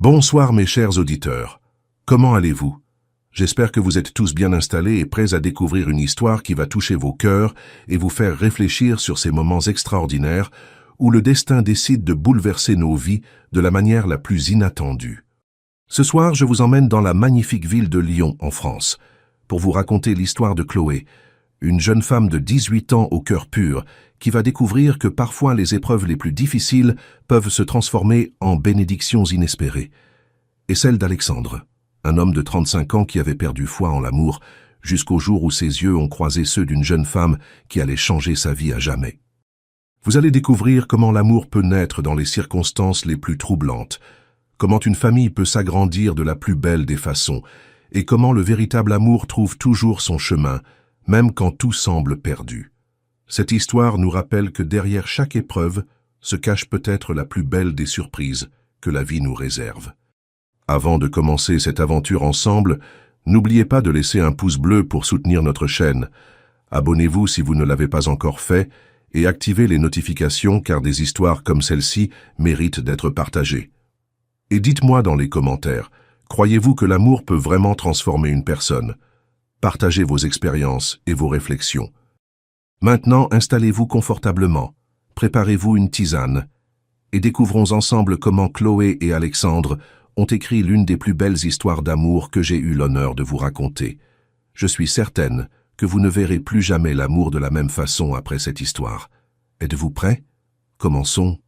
Bonsoir mes chers auditeurs. Comment allez-vous? J'espère que vous êtes tous bien installés et prêts à découvrir une histoire qui va toucher vos cœurs et vous faire réfléchir sur ces moments extraordinaires où le destin décide de bouleverser nos vies de la manière la plus inattendue. Ce soir, je vous emmène dans la magnifique ville de Lyon, en France, pour vous raconter l'histoire de Chloé, une jeune femme de 18 ans au cœur pur, qui va découvrir que parfois les épreuves les plus difficiles peuvent se transformer en bénédictions inespérées. Et celle d'Alexandre, un homme de 35 ans qui avait perdu foi en l'amour, jusqu'au jour où ses yeux ont croisé ceux d'une jeune femme qui allait changer sa vie à jamais. Vous allez découvrir comment l'amour peut naître dans les circonstances les plus troublantes, comment une famille peut s'agrandir de la plus belle des façons, et comment le véritable amour trouve toujours son chemin, même quand tout semble perdu. Cette histoire nous rappelle que derrière chaque épreuve se cache peut-être la plus belle des surprises que la vie nous réserve. Avant de commencer cette aventure ensemble, n'oubliez pas de laisser un pouce bleu pour soutenir notre chaîne. Abonnez-vous si vous ne l'avez pas encore fait et activez les notifications car des histoires comme celle-ci méritent d'être partagées. Et dites-moi dans les commentaires, croyez-vous que l'amour peut vraiment transformer une personne? Partagez vos expériences et vos réflexions. Maintenant, installez-vous confortablement, préparez-vous une tisane et découvrons ensemble comment Chloé et Alexandre ont écrit l'une des plus belles histoires d'amour que j'ai eu l'honneur de vous raconter. Je suis certaine que vous ne verrez plus jamais l'amour de la même façon après cette histoire. Êtes-vous prêts? Commençons.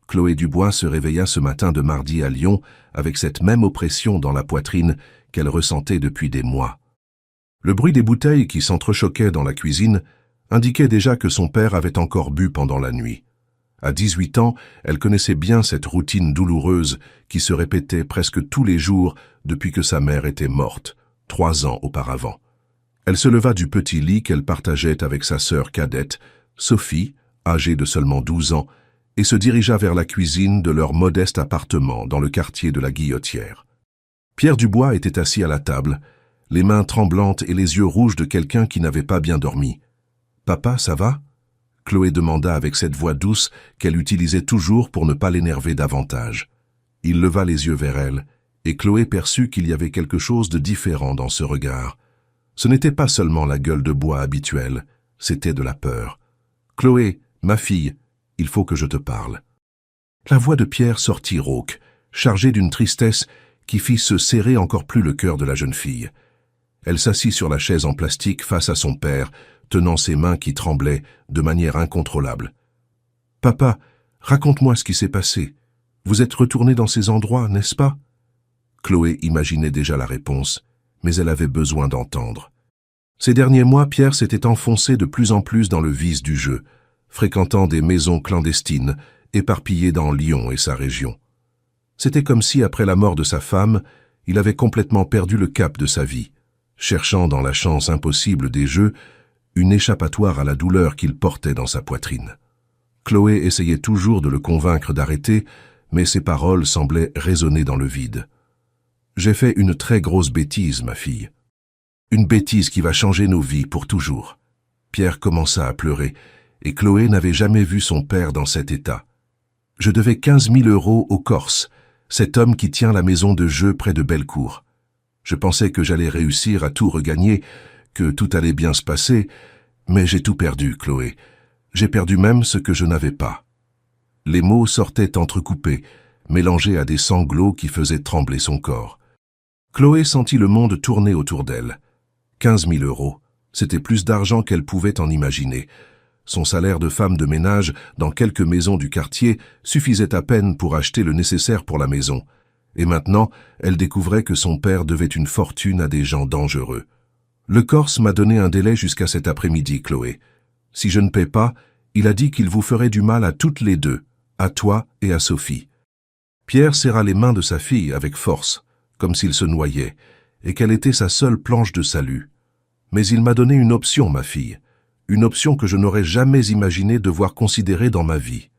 Chloé Dubois se réveilla ce matin de mardi à Lyon avec cette même oppression dans la poitrine qu'elle ressentait depuis des mois. Le bruit des bouteilles qui s'entrechoquaient dans la cuisine indiquait déjà que son père avait encore bu pendant la nuit. À 18 ans, elle connaissait bien cette routine douloureuse qui se répétait presque tous les jours depuis que sa mère était morte, 3 ans auparavant. Elle se leva du petit lit qu'elle partageait avec sa sœur cadette, Sophie, âgée de seulement 12 ans, et se dirigea vers la cuisine de leur modeste appartement dans le quartier de la Guillotière. Pierre Dubois était assis à la table, les mains tremblantes et les yeux rouges de quelqu'un qui n'avait pas bien dormi. « Papa, ça va ?» Chloé demanda avec cette voix douce qu'elle utilisait toujours pour ne pas l'énerver davantage. Il leva les yeux vers elle, et Chloé perçut qu'il y avait quelque chose de différent dans ce regard. Ce n'était pas seulement la gueule de bois habituelle, c'était de la peur. « Chloé, ma fille, il faut que je te parle. » La voix de Pierre sortit rauque, chargée d'une tristesse qui fit se serrer encore plus le cœur de la jeune fille. Elle s'assit sur la chaise en plastique face à son père, tenant ses mains qui tremblaient de manière incontrôlable. « Papa, raconte-moi ce qui s'est passé. Vous êtes retourné dans ces endroits, n'est-ce pas ?» Chloé imaginait déjà la réponse, mais elle avait besoin d'entendre. Ces derniers mois, Pierre s'était enfoncé de plus en plus dans le vice du jeu, fréquentant des maisons clandestines, éparpillées dans Lyon et sa région. C'était comme si, après la mort de sa femme, il avait complètement perdu le cap de sa vie, cherchant dans la chance impossible des jeux une échappatoire à la douleur qu'il portait dans sa poitrine. Chloé essayait toujours de le convaincre d'arrêter, mais ses paroles semblaient résonner dans le vide. « J'ai fait une très grosse bêtise, ma fille. Une bêtise qui va changer nos vies pour toujours. » Pierre commença à pleurer, et Chloé n'avait jamais vu son père dans cet état. « Je devais 15 000 € au Corse, cet homme qui tient la maison de jeu près de Bellecour. Je pensais que j'allais réussir à tout regagner, que tout allait bien se passer, mais j'ai tout perdu, Chloé. J'ai perdu même ce que je n'avais pas. » Les mots sortaient entrecoupés, mélangés à des sanglots qui faisaient trembler son corps. Chloé sentit le monde tourner autour d'elle. 15 000 €, c'était plus d'argent qu'elle pouvait en imaginer. Son salaire de femme de ménage dans quelques maisons du quartier suffisait à peine pour acheter le nécessaire pour la maison. Et maintenant, elle découvrait que son père devait une fortune à des gens dangereux. « Le Corse m'a donné un délai jusqu'à cet après-midi, Chloé. Si je ne paie pas, il a dit qu'il vous ferait du mal à toutes les deux, à toi et à Sophie. » Pierre serra les mains de sa fille avec force, comme s'il se noyait, et qu'elle était sa seule planche de salut. « Mais il m'a donné une option, ma fille, une option que je n'aurais jamais imaginé devoir considérer dans ma vie. »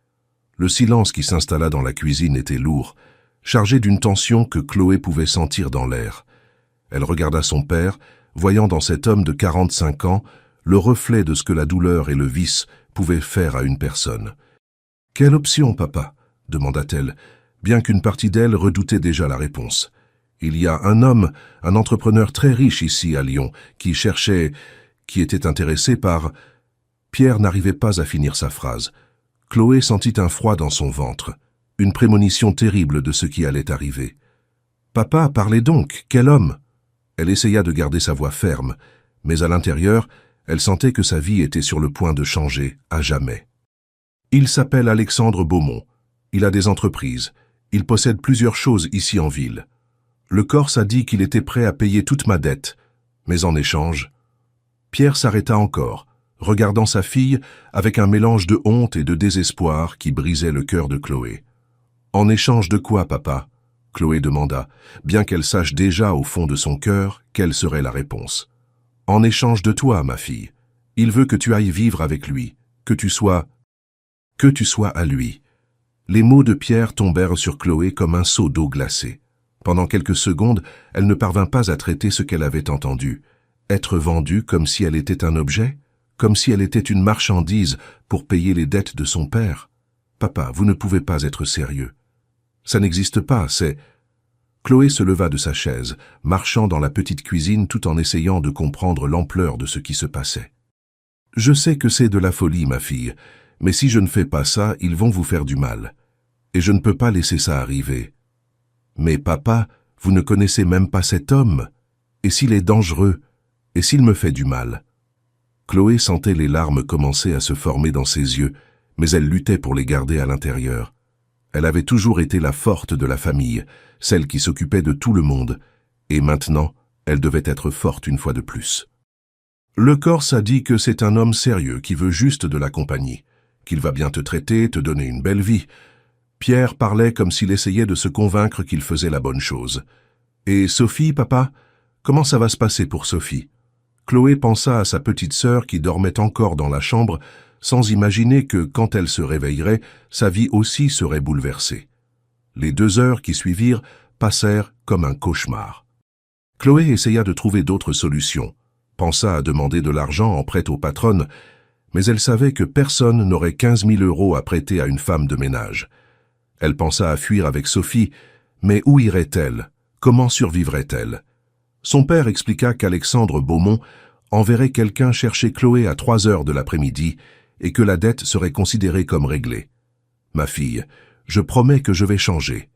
Le silence qui s'installa dans la cuisine était lourd, chargé d'une tension que Chloé pouvait sentir dans l'air. Elle regarda son père, voyant dans cet homme de 45 ans le reflet de ce que la douleur et le vice pouvaient faire à une personne. « Quelle option, papa ?» demanda-t-elle. bien qu'une partie d'elle redoutait déjà la réponse. Il y a un homme, un entrepreneur très riche ici à Lyon, qui était intéressé par... Pierre n'arrivait pas à finir sa phrase. Chloé sentit un froid dans son ventre, une prémonition terrible de ce qui allait arriver. « Papa, parlez donc, quel homme ?» Elle essaya de garder sa voix ferme, mais à l'intérieur, elle sentait que sa vie était sur le point de changer à jamais. Il s'appelle Alexandre Beaumont. Il a des entreprises. Il possède plusieurs choses ici en ville. Le Corse a dit qu'il était prêt à payer toute ma dette, mais en échange... Pierre s'arrêta encore, regardant sa fille avec un mélange de honte et de désespoir qui brisait le cœur de Chloé. « En échange de quoi, papa ?» Chloé demanda, bien qu'elle sache déjà au fond de son cœur quelle serait la réponse. « En échange de toi, ma fille. Il veut que tu ailles vivre avec lui, que tu sois à lui. » Les mots de Pierre tombèrent sur Chloé comme un seau d'eau glacée. Pendant quelques secondes, elle ne parvint pas à traiter ce qu'elle avait entendu. Être vendue comme si elle était un objet, comme si elle était une marchandise pour payer les dettes de son père. « Papa, vous ne pouvez pas être sérieux. Ça n'existe pas, c'est... » Chloé se leva de sa chaise, marchant dans la petite cuisine tout en essayant de comprendre l'ampleur de ce qui se passait. « Je sais que c'est de la folie, ma fille, mais si je ne fais pas ça, ils vont vous faire du mal. Et je ne peux pas laisser ça arriver. » « Mais papa, vous ne connaissez même pas cet homme. Et s'il est dangereux? Et s'il me fait du mal ?» Chloé sentait les larmes commencer à se former dans ses yeux, mais elle luttait pour les garder à l'intérieur. Elle avait toujours été la forte de la famille, celle qui s'occupait de tout le monde, et maintenant, elle devait être forte une fois de plus. Le Corse a dit que c'est un homme sérieux qui veut juste de la compagnie, qu'il va bien te traiter, te donner une belle vie. Pierre parlait comme s'il essayait de se convaincre qu'il faisait la bonne chose. Et Sophie, papa, comment ça va se passer pour Sophie? Chloé pensa à sa petite sœur qui dormait encore dans la chambre, sans imaginer que, quand elle se réveillerait, sa vie aussi serait bouleversée. Les 2 heures qui suivirent passèrent comme un cauchemar. Chloé essaya de trouver d'autres solutions, pensa à demander de l'argent en prêt aux patronnes, mais elle savait que personne n'aurait 15 000 € à prêter à une femme de ménage. Elle pensa à fuir avec Sophie, mais où irait-elle? Comment survivrait-elle? Son père expliqua qu'Alexandre Beaumont enverrait quelqu'un chercher Chloé à 3 heures de l'après-midi et que la dette serait considérée comme réglée. « Ma fille, je promets que je vais changer.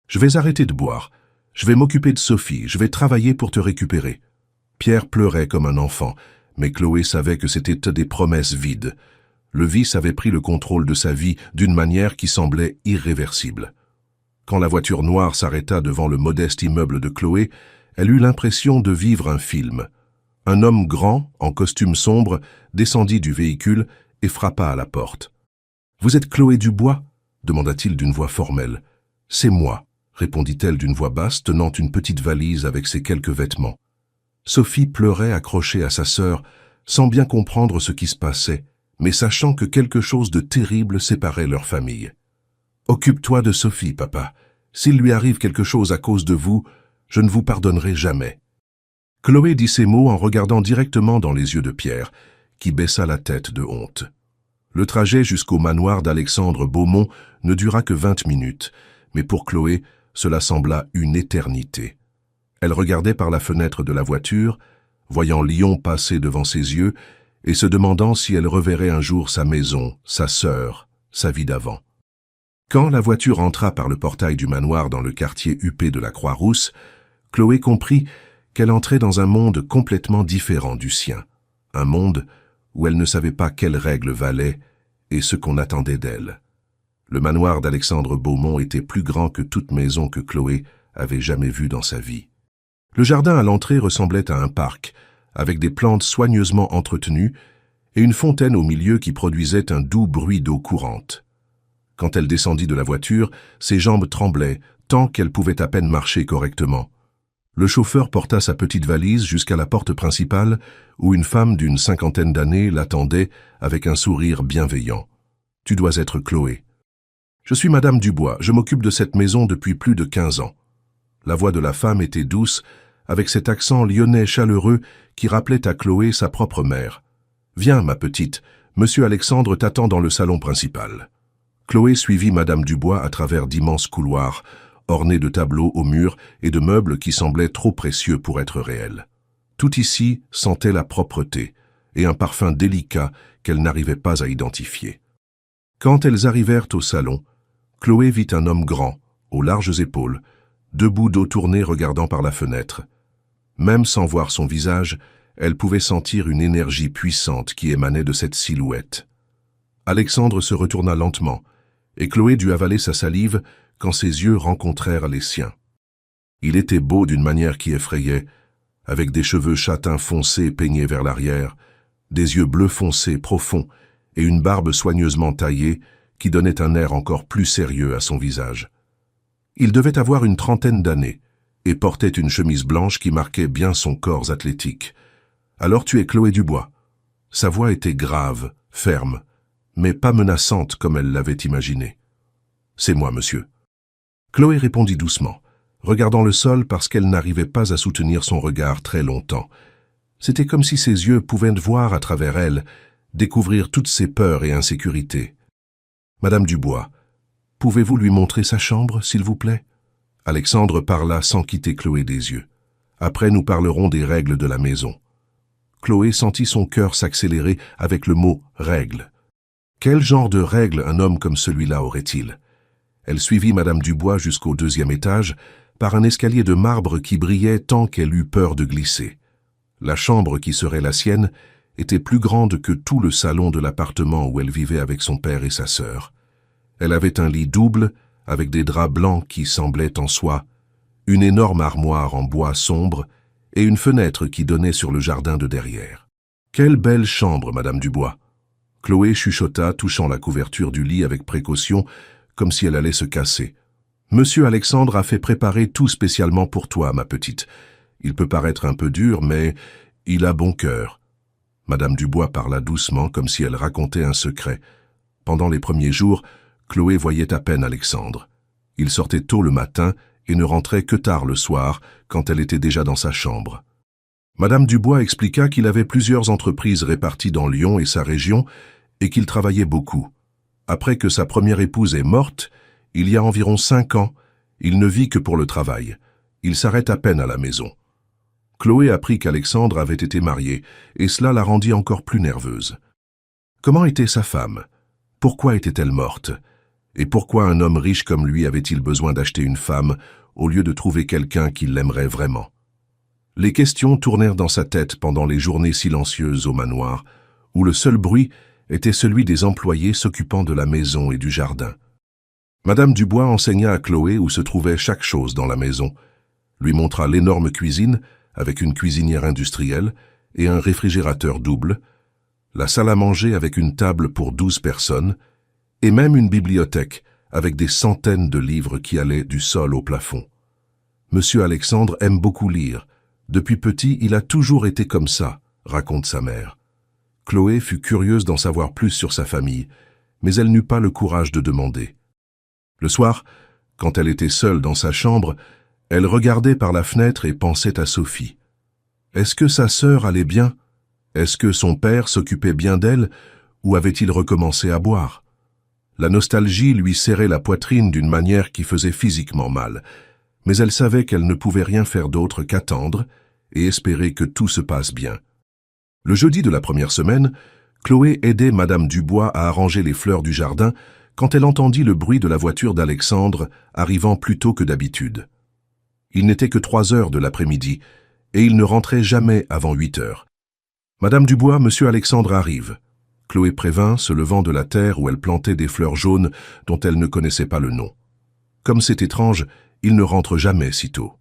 Je vais arrêter de boire. Je vais m'occuper de Sophie. Je vais travailler pour te récupérer. » Pierre pleurait comme un enfant, mais Chloé savait que c'était des promesses vides. Le vice avait pris le contrôle de sa vie d'une manière qui semblait irréversible. Quand la voiture noire s'arrêta devant le modeste immeuble de Chloé, elle eut l'impression de vivre un film. Un homme grand, en costume sombre, descendit du véhicule et frappa à la porte. « Vous êtes Chloé Dubois ?» demanda-t-il d'une voix formelle. « C'est moi », répondit-elle d'une voix basse, tenant une petite valise avec ses quelques vêtements. Sophie pleurait accrochée à sa sœur, sans bien comprendre ce qui se passait, mais sachant que quelque chose de terrible séparait leur famille. « Occupe-toi de Sophie, papa. S'il lui arrive quelque chose à cause de vous, je ne vous pardonnerai jamais. » Chloé dit ces mots en regardant directement dans les yeux de Pierre, qui baissa la tête de honte. Le trajet jusqu'au manoir d'Alexandre Beaumont ne dura que 20 minutes, mais pour Chloé, cela sembla une éternité. Elle regardait par la fenêtre de la voiture, voyant Lyon passer devant ses yeux, et se demandant si elle reverrait un jour sa maison, sa sœur, sa vie d'avant. Quand la voiture entra par le portail du manoir dans le quartier huppé de la Croix-Rousse, Chloé comprit qu'elle entrait dans un monde complètement différent du sien, un monde où elle ne savait pas quelles règles valaient et ce qu'on attendait d'elle. Le manoir d'Alexandre Beaumont était plus grand que toute maison que Chloé avait jamais vue dans sa vie. Le jardin à l'entrée ressemblait à un parc, avec des plantes soigneusement entretenues et une fontaine au milieu qui produisait un doux bruit d'eau courante. Quand elle descendit de la voiture, ses jambes tremblaient, tant qu'elle pouvait à peine marcher correctement. Le chauffeur porta sa petite valise jusqu'à la porte principale, où une femme d'une 50aine d'années l'attendait avec un sourire bienveillant. « Tu dois être Chloé. »« Je suis Madame Dubois, je m'occupe de cette maison depuis plus de 15 ans. » La voix de la femme était douce, avec cet accent lyonnais chaleureux qui rappelait à Chloé sa propre mère. « Viens, ma petite, Monsieur Alexandre t'attend dans le salon principal. » Chloé suivit Madame Dubois à travers d'immenses couloirs, ornés de tableaux au mur et de meubles qui semblaient trop précieux pour être réels. Tout ici sentait la propreté et un parfum délicat qu'elle n'arrivait pas à identifier. Quand elles arrivèrent au salon, Chloé vit un homme grand, aux larges épaules, debout dos tourné regardant par la fenêtre. Même sans voir son visage, elle pouvait sentir une énergie puissante qui émanait de cette silhouette. Alexandre se retourna lentement, et Chloé dut avaler sa salive quand ses yeux rencontrèrent les siens. Il était beau d'une manière qui effrayait, avec des cheveux châtains foncés peignés vers l'arrière, des yeux bleus foncés profonds et une barbe soigneusement taillée qui donnait un air encore plus sérieux à son visage. Il devait avoir une trentaine d'années et portait une chemise blanche qui marquait bien son corps athlétique. « Alors tu es Chloé Dubois ». Sa voix était grave, ferme, mais pas menaçante comme elle l'avait imaginé. « C'est moi, monsieur. » Chloé répondit doucement, regardant le sol parce qu'elle n'arrivait pas à soutenir son regard très longtemps. C'était comme si ses yeux pouvaient voir à travers elle, découvrir toutes ses peurs et insécurités. « Madame Dubois, pouvez-vous lui montrer sa chambre, s'il vous plaît ?» Alexandre parla sans quitter Chloé des yeux. « Après, nous parlerons des règles de la maison. » Chloé sentit son cœur s'accélérer avec le mot « règles ». Quel genre de règles un homme comme celui-là aurait-il? Elle suivit Madame Dubois jusqu'au deuxième étage par un escalier de marbre qui brillait tant qu'elle eut peur de glisser. La chambre qui serait la sienne était plus grande que tout le salon de l'appartement où elle vivait avec son père et sa sœur. Elle avait un lit double avec des draps blancs qui semblaient en soie, une énorme armoire en bois sombre et une fenêtre qui donnait sur le jardin de derrière. « Quelle belle chambre, Madame Dubois !» Chloé chuchota, touchant la couverture du lit avec précaution, comme si elle allait se casser. « Monsieur Alexandre a fait préparer tout spécialement pour toi, ma petite. Il peut paraître un peu dur, mais il a bon cœur. » Madame Dubois parla doucement, comme si elle racontait un secret. Pendant les premiers jours, Chloé voyait à peine Alexandre. Il sortait tôt le matin et ne rentrait que tard le soir, quand elle était déjà dans sa chambre. Madame Dubois expliqua qu'il avait plusieurs entreprises réparties dans Lyon et sa région et qu'il travaillait beaucoup. Après que sa première épouse est morte, il y a environ 5 ans, il ne vit que pour le travail. Il s'arrête à peine à la maison. Chloé apprit qu'Alexandre avait été marié, et cela la rendit encore plus nerveuse. Comment était sa femme? Pourquoi était-elle morte? Et pourquoi un homme riche comme lui avait-il besoin d'acheter une femme au lieu de trouver quelqu'un qui l'aimerait vraiment? Les questions tournèrent dans sa tête pendant les journées silencieuses au manoir, où le seul bruit était celui des employés s'occupant de la maison et du jardin. Madame Dubois enseigna à Chloé où se trouvait chaque chose dans la maison, lui montra l'énorme cuisine avec une cuisinière industrielle et un réfrigérateur double, la salle à manger avec une table pour 12 personnes, et même une bibliothèque avec des centaines de livres qui allaient du sol au plafond. Monsieur Alexandre aime beaucoup lire. Depuis petit, il a toujours été comme ça, raconte sa mère. Chloé fut curieuse d'en savoir plus sur sa famille, mais elle n'eut pas le courage de demander. Le soir, quand elle était seule dans sa chambre, elle regardait par la fenêtre et pensait à Sophie. Est-ce que sa sœur allait bien? Est-ce que son père s'occupait bien d'elle, ou avait-il recommencé à boire? La nostalgie lui serrait la poitrine d'une manière qui faisait physiquement mal, mais elle savait qu'elle ne pouvait rien faire d'autre qu'attendre et espérer que tout se passe bien. Le jeudi de la première semaine, Chloé aidait Madame Dubois à arranger les fleurs du jardin quand elle entendit le bruit de la voiture d'Alexandre arrivant plus tôt que d'habitude. Il n'était que 3 heures de l'après-midi, et il ne rentrait jamais avant 8 heures. « Madame Dubois, Monsieur Alexandre arrive », Chloé prévint, se levant de la terre où elle plantait des fleurs jaunes dont elle ne connaissait pas le nom. Comme c'est étrange, il ne rentre jamais si tôt.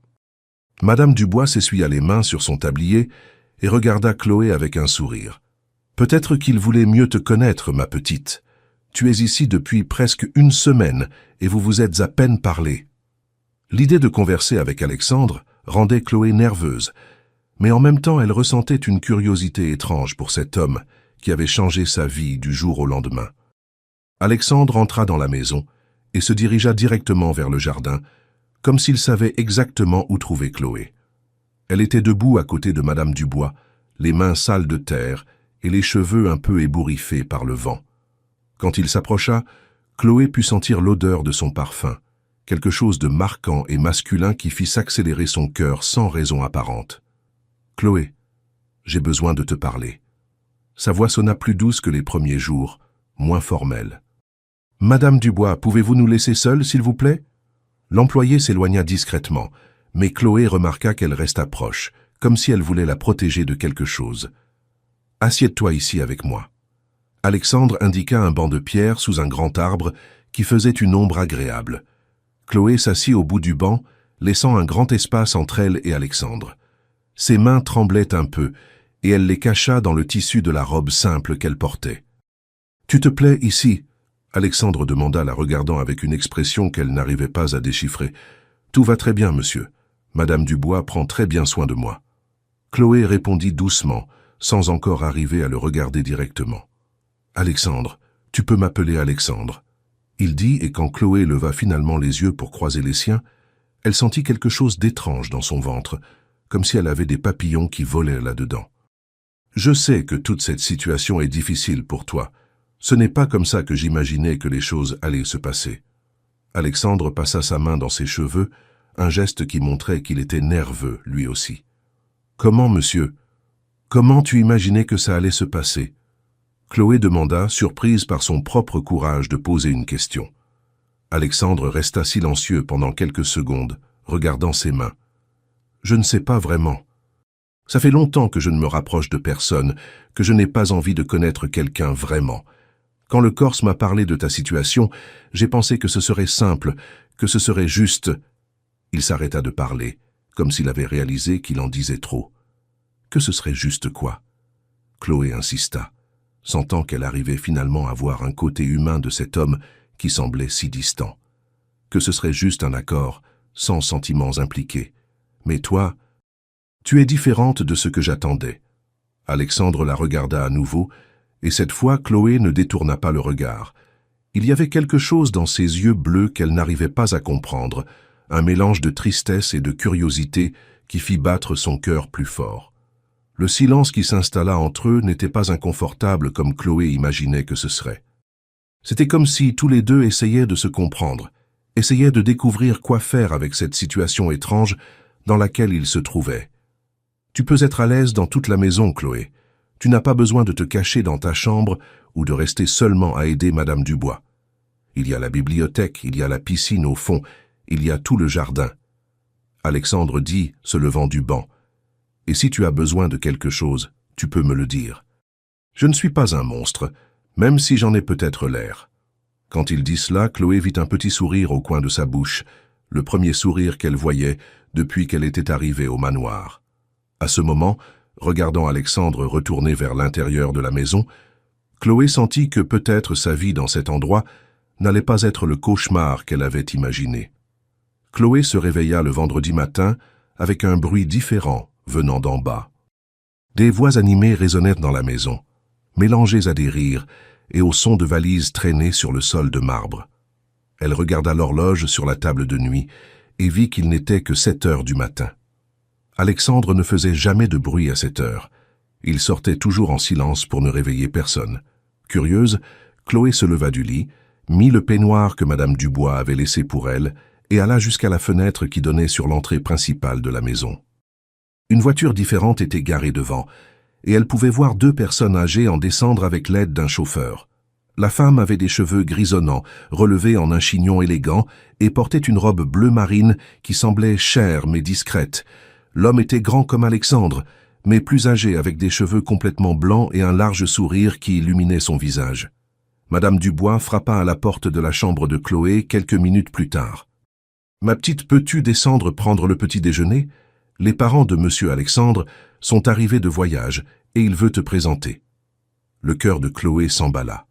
Madame Dubois s'essuya les mains sur son tablier et regarda Chloé avec un sourire. « Peut-être qu'il voulait mieux te connaître, ma petite. Tu es ici depuis presque 1 semaine et vous vous êtes à peine parlé. » L'idée de converser avec Alexandre rendait Chloé nerveuse, mais en même temps elle ressentait une curiosité étrange pour cet homme qui avait changé sa vie du jour au lendemain. Alexandre entra dans la maison et se dirigea directement vers le jardin, comme s'il savait exactement où trouver Chloé. Elle était debout à côté de Madame Dubois, les mains sales de terre et les cheveux un peu ébouriffés par le vent. Quand il s'approcha, Chloé put sentir l'odeur de son parfum, quelque chose de marquant et masculin qui fit s'accélérer son cœur sans raison apparente. « Chloé, j'ai besoin de te parler. » Sa voix sonna plus douce que les premiers jours, moins formelle. « Madame Dubois, pouvez-vous nous laisser seuls, s'il vous plaît ?» L'employé s'éloigna discrètement, mais Chloé remarqua qu'elle resta proche, comme si elle voulait la protéger de quelque chose. « Assieds-toi ici avec moi. » Alexandre indiqua un banc de pierre sous un grand arbre qui faisait une ombre agréable. Chloé s'assit au bout du banc, laissant un grand espace entre elle et Alexandre. Ses mains tremblaient un peu, et elle les cacha dans le tissu de la robe simple qu'elle portait. « Tu te plais ici ?» Alexandre demanda, la regardant avec une expression qu'elle n'arrivait pas à déchiffrer. « Tout va très bien, monsieur. Madame Dubois prend très bien soin de moi. » Chloé répondit doucement, sans encore arriver à le regarder directement. « Alexandre, tu peux m'appeler Alexandre. » Il dit, et quand Chloé leva finalement les yeux pour croiser les siens, elle sentit quelque chose d'étrange dans son ventre, comme si elle avait des papillons qui volaient là-dedans. « Je sais que toute cette situation est difficile pour toi. Ce n'est pas comme ça que j'imaginais que les choses allaient se passer. » Alexandre passa sa main dans ses cheveux, un geste qui montrait qu'il était nerveux, lui aussi. « Comment, monsieur? Comment tu imaginais que ça allait se passer ?» Chloé demanda, surprise par son propre courage de poser une question. Alexandre resta silencieux pendant quelques secondes, regardant ses mains. « Je ne sais pas vraiment. Ça fait longtemps que je ne me rapproche de personne, que je n'ai pas envie de connaître quelqu'un vraiment. Quand le Corse m'a parlé de ta situation, j'ai pensé que ce serait simple, que ce serait juste. » Il s'arrêta de parler, comme s'il avait réalisé qu'il en disait trop. « Que ce serait juste quoi ?» Chloé insista, sentant qu'elle arrivait finalement à voir un côté humain de cet homme qui semblait si distant. Que ce serait juste un accord, sans sentiments impliqués. Mais toi, tu es différente de ce que j'attendais. Alexandre la regarda à nouveau, et cette fois Chloé ne détourna pas le regard. Il y avait quelque chose dans ses yeux bleus qu'elle n'arrivait pas à comprendre, un mélange de tristesse et de curiosité qui fit battre son cœur plus fort. Le silence qui s'installa entre eux n'était pas inconfortable comme Chloé imaginait que ce serait. C'était comme si tous les deux essayaient de se comprendre, essayaient de découvrir quoi faire avec cette situation étrange dans laquelle ils se trouvaient. « Tu peux être à l'aise dans toute la maison, Chloé. Tu n'as pas besoin de te cacher dans ta chambre ou de rester seulement à aider Madame Dubois. Il y a la bibliothèque, il y a la piscine au fond, il y a tout le jardin. » Alexandre dit, se levant du banc. « Et si tu as besoin de quelque chose, tu peux me le dire. Je ne suis pas un monstre, même si j'en ai peut-être l'air. » Quand il dit cela, Chloé vit un petit sourire au coin de sa bouche, le premier sourire qu'elle voyait depuis qu'elle était arrivée au manoir. À ce moment, regardant Alexandre retourner vers l'intérieur de la maison, Chloé sentit que peut-être sa vie dans cet endroit n'allait pas être le cauchemar qu'elle avait imaginé. Chloé se réveilla le vendredi matin avec un bruit différent venant d'en bas. Des voix animées résonnèrent dans la maison, mélangées à des rires et au son de valises traînées sur le sol de marbre. Elle regarda l'horloge sur la table de nuit et vit qu'il n'était que 7 heures du matin. Alexandre ne faisait jamais de bruit à cette heure. Il sortait toujours en silence pour ne réveiller personne. Curieuse, Chloé se leva du lit, mit le peignoir que Madame Dubois avait laissé pour elle et alla jusqu'à la fenêtre qui donnait sur l'entrée principale de la maison. Une voiture différente était garée devant, et elle pouvait voir 2 personnes âgées en descendre avec l'aide d'un chauffeur. La femme avait des cheveux grisonnants, relevés en un chignon élégant, et portait une robe bleu marine qui semblait chère mais discrète. L'homme était grand comme Alexandre, mais plus âgé avec des cheveux complètement blancs et un large sourire qui illuminait son visage. Madame Dubois frappa à la porte de la chambre de Chloé quelques minutes plus tard. « Ma petite, peux-tu descendre prendre le petit déjeuner ? Les parents de Monsieur Alexandre sont arrivés de voyage et il veut te présenter. » Le cœur de Chloé s'emballa.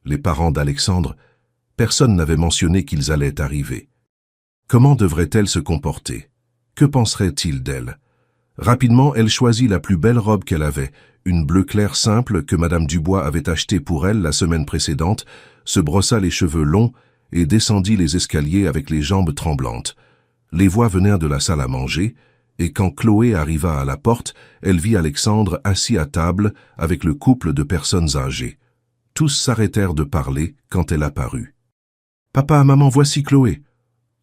Les parents d'Alexandre, personne n'avait mentionné qu'ils allaient arriver. Comment devrait-elle se comporter? Que penserait-il d'elle? Rapidement, elle choisit la plus belle robe qu'elle avait, une bleu clair simple que Madame Dubois avait achetée pour elle la semaine précédente, se brossa les cheveux longs et descendit les escaliers avec les jambes tremblantes. Les voix venèrent de la salle à manger, et quand Chloé arriva à la porte, elle vit Alexandre assis à table avec le couple de personnes âgées. Tous s'arrêtèrent de parler quand elle apparut. Papa, maman, voici Chloé.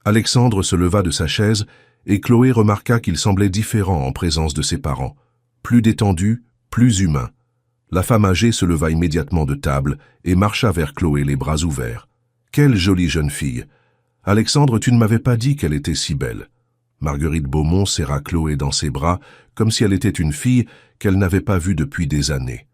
Alexandre se leva de sa chaise et Chloé remarqua qu'il semblait différent en présence de ses parents. Plus détendu, plus humain. La femme âgée se leva immédiatement de table et marcha vers Chloé les bras ouverts. Quelle jolie jeune fille! Alexandre, tu ne m'avais pas dit qu'elle était si belle. Marguerite Beaumont serra Chloé dans ses bras comme si elle était une fille qu'elle n'avait pas vue depuis des années.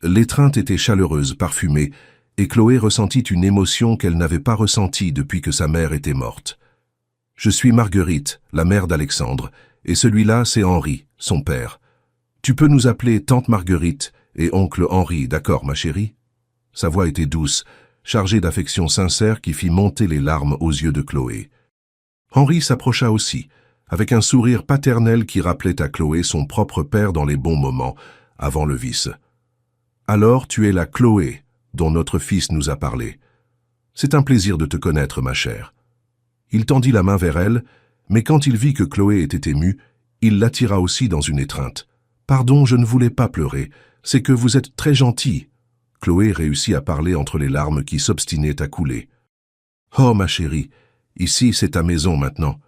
L'étreinte était chaleureuse, parfumée, et Chloé ressentit une émotion qu'elle n'avait pas ressentie depuis que sa mère était morte. « Je suis Marguerite, la mère d'Alexandre, et celui-là, c'est Henri, son père. Tu peux nous appeler tante Marguerite et oncle Henri, d'accord, ma chérie ?» Sa voix était douce, chargée d'affection sincère qui fit monter les larmes aux yeux de Chloé. Henri s'approcha aussi, avec un sourire paternel qui rappelait à Chloé son propre père dans les bons moments, avant le vice. « Alors tu es la Chloé dont notre fils nous a parlé. C'est un plaisir de te connaître, ma chère. » Il tendit la main vers elle, mais quand il vit que Chloé était émue, il l'attira aussi dans une étreinte. « Pardon, je ne voulais pas pleurer, c'est que vous êtes très gentil. » Chloé réussit à parler entre les larmes qui s'obstinaient à couler. « Oh, ma chérie, ici c'est ta maison maintenant.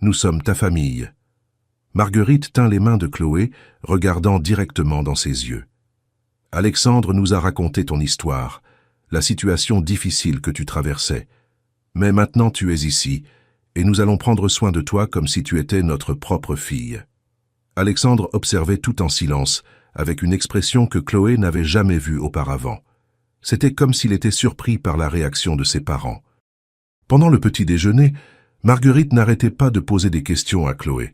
Nous sommes ta famille. » Marguerite tint les mains de Chloé, regardant directement dans ses yeux. « Alexandre nous a raconté ton histoire, la situation difficile que tu traversais. Mais maintenant tu es ici, et nous allons prendre soin de toi comme si tu étais notre propre fille. » Alexandre observait tout en silence, avec une expression que Chloé n'avait jamais vue auparavant. C'était comme s'il était surpris par la réaction de ses parents. Pendant le petit déjeuner, Marguerite n'arrêtait pas de poser des questions à Chloé.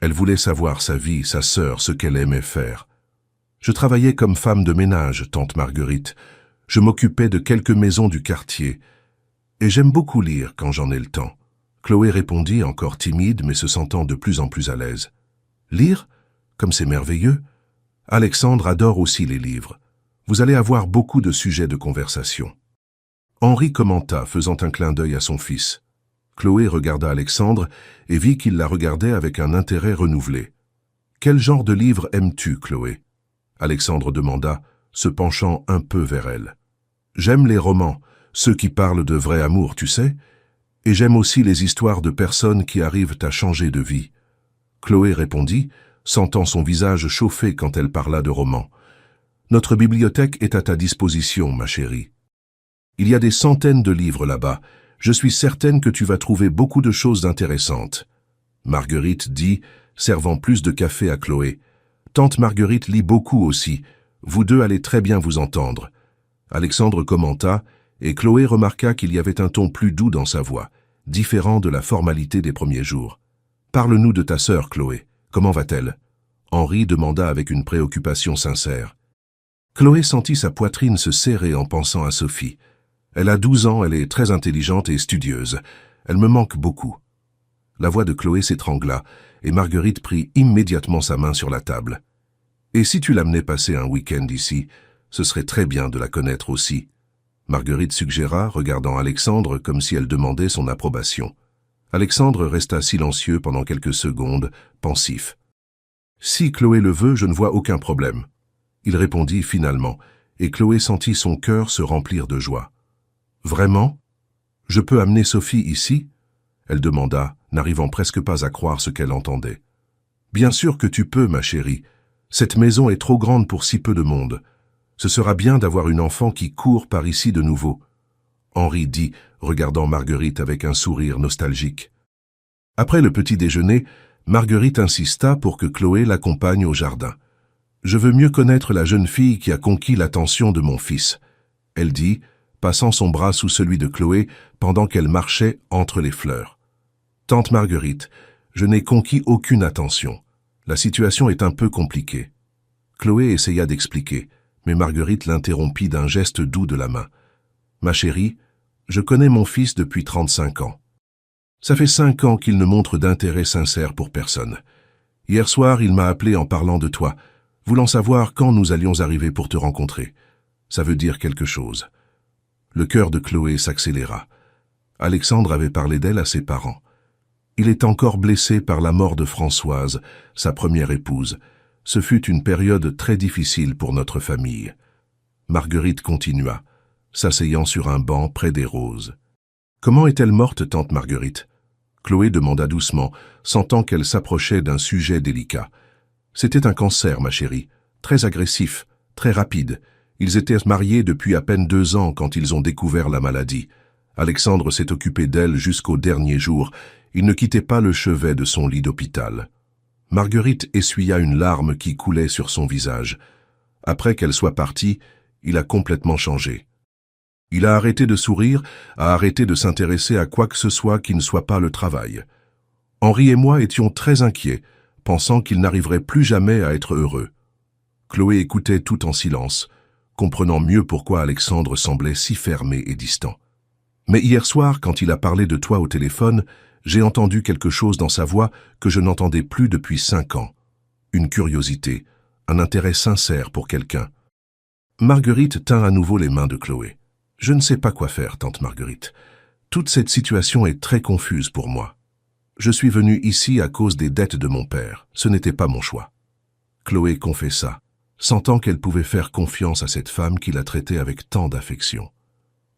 Elle voulait savoir sa vie, sa sœur, ce qu'elle aimait faire. « Je travaillais comme femme de ménage, tante Marguerite. Je m'occupais de quelques maisons du quartier. Et j'aime beaucoup lire quand j'en ai le temps. » Chloé répondit, encore timide, mais se sentant de plus en plus à l'aise. « Lire? Comme c'est merveilleux. Alexandre adore aussi les livres. Vous allez avoir beaucoup de sujets de conversation. » Henri commenta, faisant un clin d'œil à son fils. Chloé regarda Alexandre et vit qu'il la regardait avec un intérêt renouvelé. « Quel genre de livre aimes-tu, Chloé ?» Alexandre demanda, se penchant un peu vers elle. « J'aime les romans, ceux qui parlent de vrai amour, tu sais, et j'aime aussi les histoires de personnes qui arrivent à changer de vie. » Chloé répondit, sentant son visage chauffer quand elle parla de romans. « Notre bibliothèque est à ta disposition, ma chérie. Il y a des centaines de livres là-bas. Je suis certaine que tu vas trouver beaucoup de choses intéressantes. » Marguerite dit, servant plus de café à Chloé. « Tante Marguerite lit beaucoup aussi. Vous deux allez très bien vous entendre. » Alexandre commenta, et Chloé remarqua qu'il y avait un ton plus doux dans sa voix, différent de la formalité des premiers jours. « Parle-nous de ta sœur, Chloé. Comment va-t-elle » Henri demanda avec une préoccupation sincère. Chloé sentit sa poitrine se serrer en pensant à Sophie. Elle a 12 ans, elle est très intelligente et studieuse. Elle me manque beaucoup. La voix de Chloé s'étrangla, et Marguerite prit immédiatement sa main sur la table. « Et si tu l'amenais passer un week-end ici, ce serait très bien de la connaître aussi. » Marguerite suggéra, regardant Alexandre comme si elle demandait son approbation. Alexandre resta silencieux pendant quelques secondes, pensif. « Si Chloé le veut, je ne vois aucun problème. » Il répondit finalement, et Chloé sentit son cœur se remplir de joie. « Vraiment? Je peux amener Sophie ici ?» Elle demanda, n'arrivant presque pas à croire ce qu'elle entendait. « Bien sûr que tu peux, ma chérie. Cette maison est trop grande pour si peu de monde. Ce sera bien d'avoir une enfant qui court par ici de nouveau. » Henri dit, regardant Marguerite avec un sourire nostalgique. Après le petit déjeuner, Marguerite insista pour que Chloé l'accompagne au jardin. « Je veux mieux connaître la jeune fille qui a conquis l'attention de mon fils. » Elle dit, passant son bras sous celui de Chloé pendant qu'elle marchait entre les fleurs. « Tante Marguerite, je n'ai conquis aucune attention. La situation est un peu compliquée. » Chloé essaya d'expliquer, mais Marguerite l'interrompit d'un geste doux de la main. « Ma chérie, je connais mon fils depuis 35 ans. Ça fait 5 ans qu'il ne montre d'intérêt sincère pour personne. Hier soir, il m'a appelé en parlant de toi, voulant savoir quand nous allions arriver pour te rencontrer. Ça veut dire quelque chose. » Le cœur de Chloé s'accéléra. Alexandre avait parlé d'elle à ses parents. Il est encore blessé par la mort de Françoise, sa première épouse. Ce fut une période très difficile pour notre famille. Marguerite continua, s'asseyant sur un banc près des roses. Comment est-elle morte, tante Marguerite? Chloé demanda doucement, sentant qu'elle s'approchait d'un sujet délicat. C'était un cancer, ma chérie, très agressif, très rapide. Ils étaient mariés depuis à peine 2 ans quand ils ont découvert la maladie. Alexandre s'est occupé d'elle jusqu'au dernier jour. Il ne quittait pas le chevet de son lit d'hôpital. Marguerite essuya une larme qui coulait sur son visage. Après qu'elle soit partie, il a complètement changé. Il a arrêté de sourire, a arrêté de s'intéresser à quoi que ce soit qui ne soit pas le travail. Henri et moi étions très inquiets, pensant qu'il n'arriverait plus jamais à être heureux. Chloé écoutait tout en silence, comprenant mieux pourquoi Alexandre semblait si fermé et distant. Mais hier soir, quand il a parlé de toi au téléphone, j'ai entendu quelque chose dans sa voix que je n'entendais plus depuis 5 ans. Une curiosité, un intérêt sincère pour quelqu'un. Marguerite tint à nouveau les mains de Chloé. « Je ne sais pas quoi faire, tante Marguerite. Toute cette situation est très confuse pour moi. Je suis venue ici à cause des dettes de mon père. Ce n'était pas mon choix. » Chloé confessa, sentant qu'elle pouvait faire confiance à cette femme qui la traitait avec tant d'affection.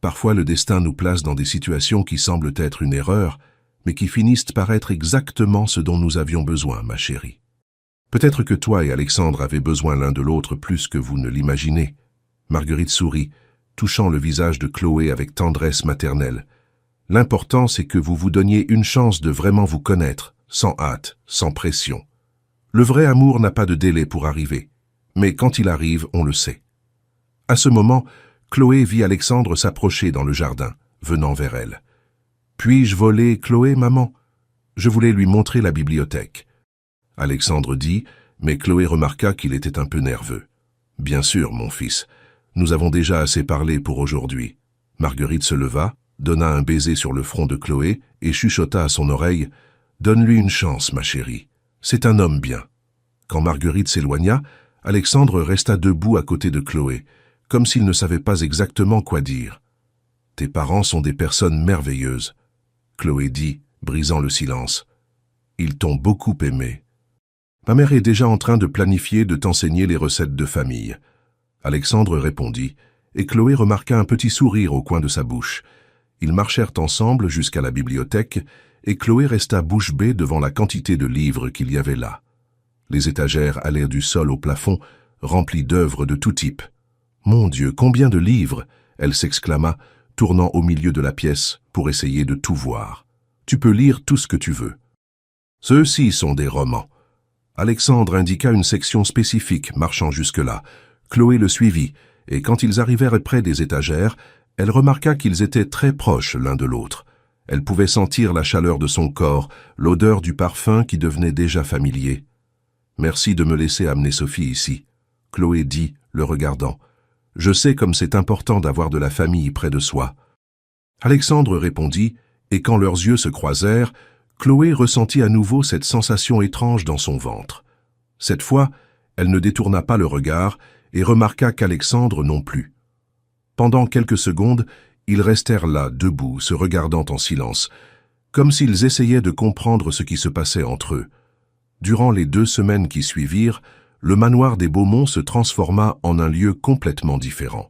Parfois le destin nous place dans des situations qui semblent être une erreur, mais qui finissent par être exactement ce dont nous avions besoin, ma chérie. Peut-être que toi et Alexandre avez besoin l'un de l'autre plus que vous ne l'imaginez. Marguerite sourit, touchant le visage de Chloé avec tendresse maternelle. L'important, c'est que vous vous donniez une chance de vraiment vous connaître, sans hâte, sans pression. Le vrai amour n'a pas de délai pour arriver, mais quand il arrive, on le sait. À ce moment, Chloé vit Alexandre s'approcher dans le jardin, venant vers elle. « Puis-je voler Chloé, maman? Je voulais lui montrer la bibliothèque. » Alexandre dit, mais Chloé remarqua qu'il était un peu nerveux. « Bien sûr, mon fils. Nous avons déjà assez parlé pour aujourd'hui. » Marguerite se leva, donna un baiser sur le front de Chloé et chuchota à son oreille « Donne-lui une chance, ma chérie. C'est un homme bien. » Quand Marguerite s'éloigna, Alexandre resta debout à côté de Chloé, comme s'il ne savait pas exactement quoi dire. « Tes parents sont des personnes merveilleuses. » Chloé dit, brisant le silence. « Ils t'ont beaucoup aimé. » Ma mère est déjà en train de planifier de t'enseigner les recettes de famille. Alexandre répondit, et Chloé remarqua un petit sourire au coin de sa bouche. Ils marchèrent ensemble jusqu'à la bibliothèque, et Chloé resta bouche bée devant la quantité de livres qu'il y avait là. Les étagères allèrent du sol au plafond, remplies d'œuvres de tout type. « Mon Dieu, combien de livres !» elle s'exclama, tournant au milieu de la pièce pour essayer de tout voir. « Tu peux lire tout ce que tu veux. » Ceux-ci sont des romans. Alexandre indiqua une section spécifique marchant jusque-là. Chloé le suivit, et quand ils arrivèrent près des étagères, elle remarqua qu'ils étaient très proches l'un de l'autre. Elle pouvait sentir la chaleur de son corps, l'odeur du parfum qui devenait déjà familier. « Merci de me laisser amener Sophie ici. » Chloé dit, le regardant. « Je sais comme c'est important d'avoir de la famille près de soi. » Alexandre répondit, et quand leurs yeux se croisèrent, Chloé ressentit à nouveau cette sensation étrange dans son ventre. Cette fois, elle ne détourna pas le regard et remarqua qu'Alexandre non plus. Pendant quelques secondes, ils restèrent là, debout, se regardant en silence, comme s'ils essayaient de comprendre ce qui se passait entre eux. Durant les 2 semaines qui suivirent, le manoir des Beaumont se transforma en un lieu complètement différent.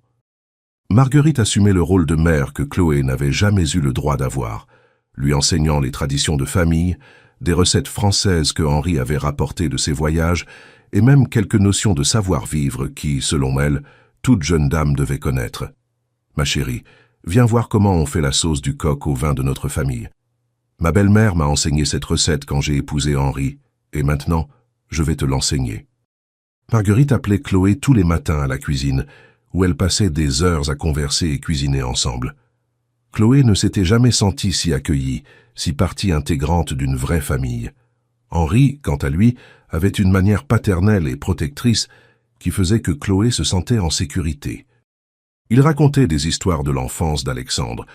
Marguerite assumait le rôle de mère que Chloé n'avait jamais eu le droit d'avoir, lui enseignant les traditions de famille, des recettes françaises que Henri avait rapportées de ses voyages, et même quelques notions de savoir-vivre qui, selon elle, toute jeune dame devait connaître. « Ma chérie, viens voir comment on fait la sauce du coq au vin de notre famille. Ma belle-mère m'a enseigné cette recette quand j'ai épousé Henri, et maintenant, je vais te l'enseigner. » Marguerite appelait Chloé tous les matins à la cuisine, où elles passaient des heures à converser et cuisiner ensemble. Chloé ne s'était jamais sentie si accueillie, si partie intégrante d'une vraie famille. Henri, quant à lui, avait une manière paternelle et protectrice qui faisait que Chloé se sentait en sécurité. Il racontait des histoires de l'enfance d'Alexandre,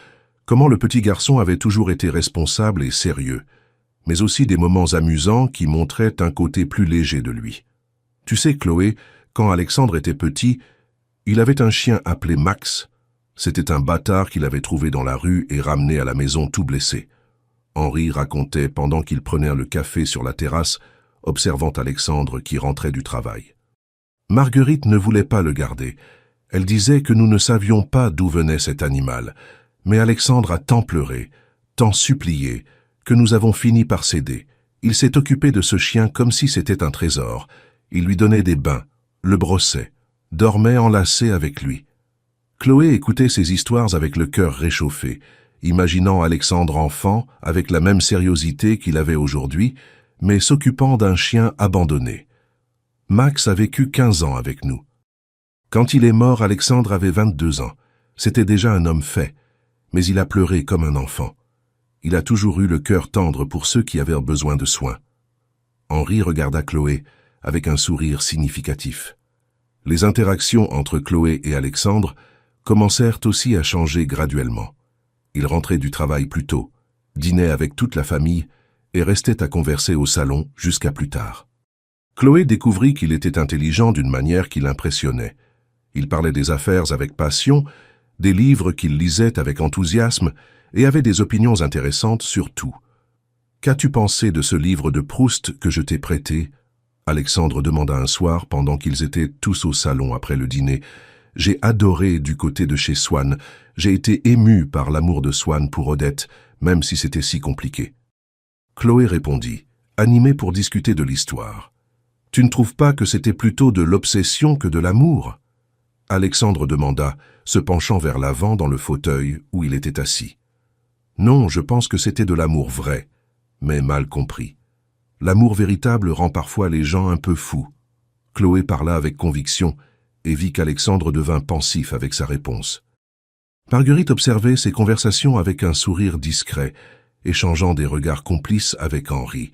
comment le petit garçon avait toujours été responsable et sérieux, mais aussi des moments amusants qui montraient un côté plus léger de lui. Tu sais, Chloé, quand Alexandre était petit, il avait un chien appelé Max. C'était un bâtard qu'il avait trouvé dans la rue et ramené à la maison tout blessé. Henri racontait pendant qu'ils prenaient le café sur la terrasse, observant Alexandre qui rentrait du travail. Marguerite ne voulait pas le garder. Elle disait que nous ne savions pas d'où venait cet animal, Mais Alexandre a tant pleuré, tant supplié, que nous avons fini par céder. Il s'est occupé de ce chien comme si c'était un trésor. Il lui donnait des bains, le brossait, dormait enlacé avec lui. Chloé écoutait ces histoires avec le cœur réchauffé, imaginant Alexandre enfant avec la même sériosité qu'il avait aujourd'hui, mais s'occupant d'un chien abandonné. Max a vécu 15 ans avec nous. Quand il est mort, Alexandre avait 22 ans. C'était déjà un homme fait, mais il a pleuré comme un enfant. Il a toujours eu le cœur tendre pour ceux qui avaient besoin de soins. Henri regarda Chloé avec un sourire significatif. Les interactions entre Chloé et Alexandre commencèrent aussi à changer graduellement. Il rentrait du travail plus tôt, dînait avec toute la famille et restait à converser au salon jusqu'à plus tard. Chloé découvrit qu'il était intelligent d'une manière qui l'impressionnait. Il parlait des affaires avec passion, des livres qu'il lisait avec enthousiasme et avait des opinions intéressantes sur tout. « Qu'as-tu pensé de ce livre de Proust que je t'ai prêté ?» Alexandre demanda un soir pendant qu'ils étaient tous au salon après le dîner. « J'ai adoré du côté de chez Swann. J'ai été ému par l'amour de Swann pour Odette, même si c'était si compliqué. » Chloé répondit, animée pour discuter de l'histoire. « Tu ne trouves pas que c'était plutôt de l'obsession que de l'amour ?» Alexandre demanda, se penchant vers l'avant dans le fauteuil où il était assis. « Non, je pense que c'était de l'amour vrai, mais mal compris. L'amour véritable rend parfois les gens un peu fous. » Chloé parla avec conviction et vit qu'Alexandre devint pensif avec sa réponse. Marguerite observait ces conversations avec un sourire discret, échangeant des regards complices avec Henri.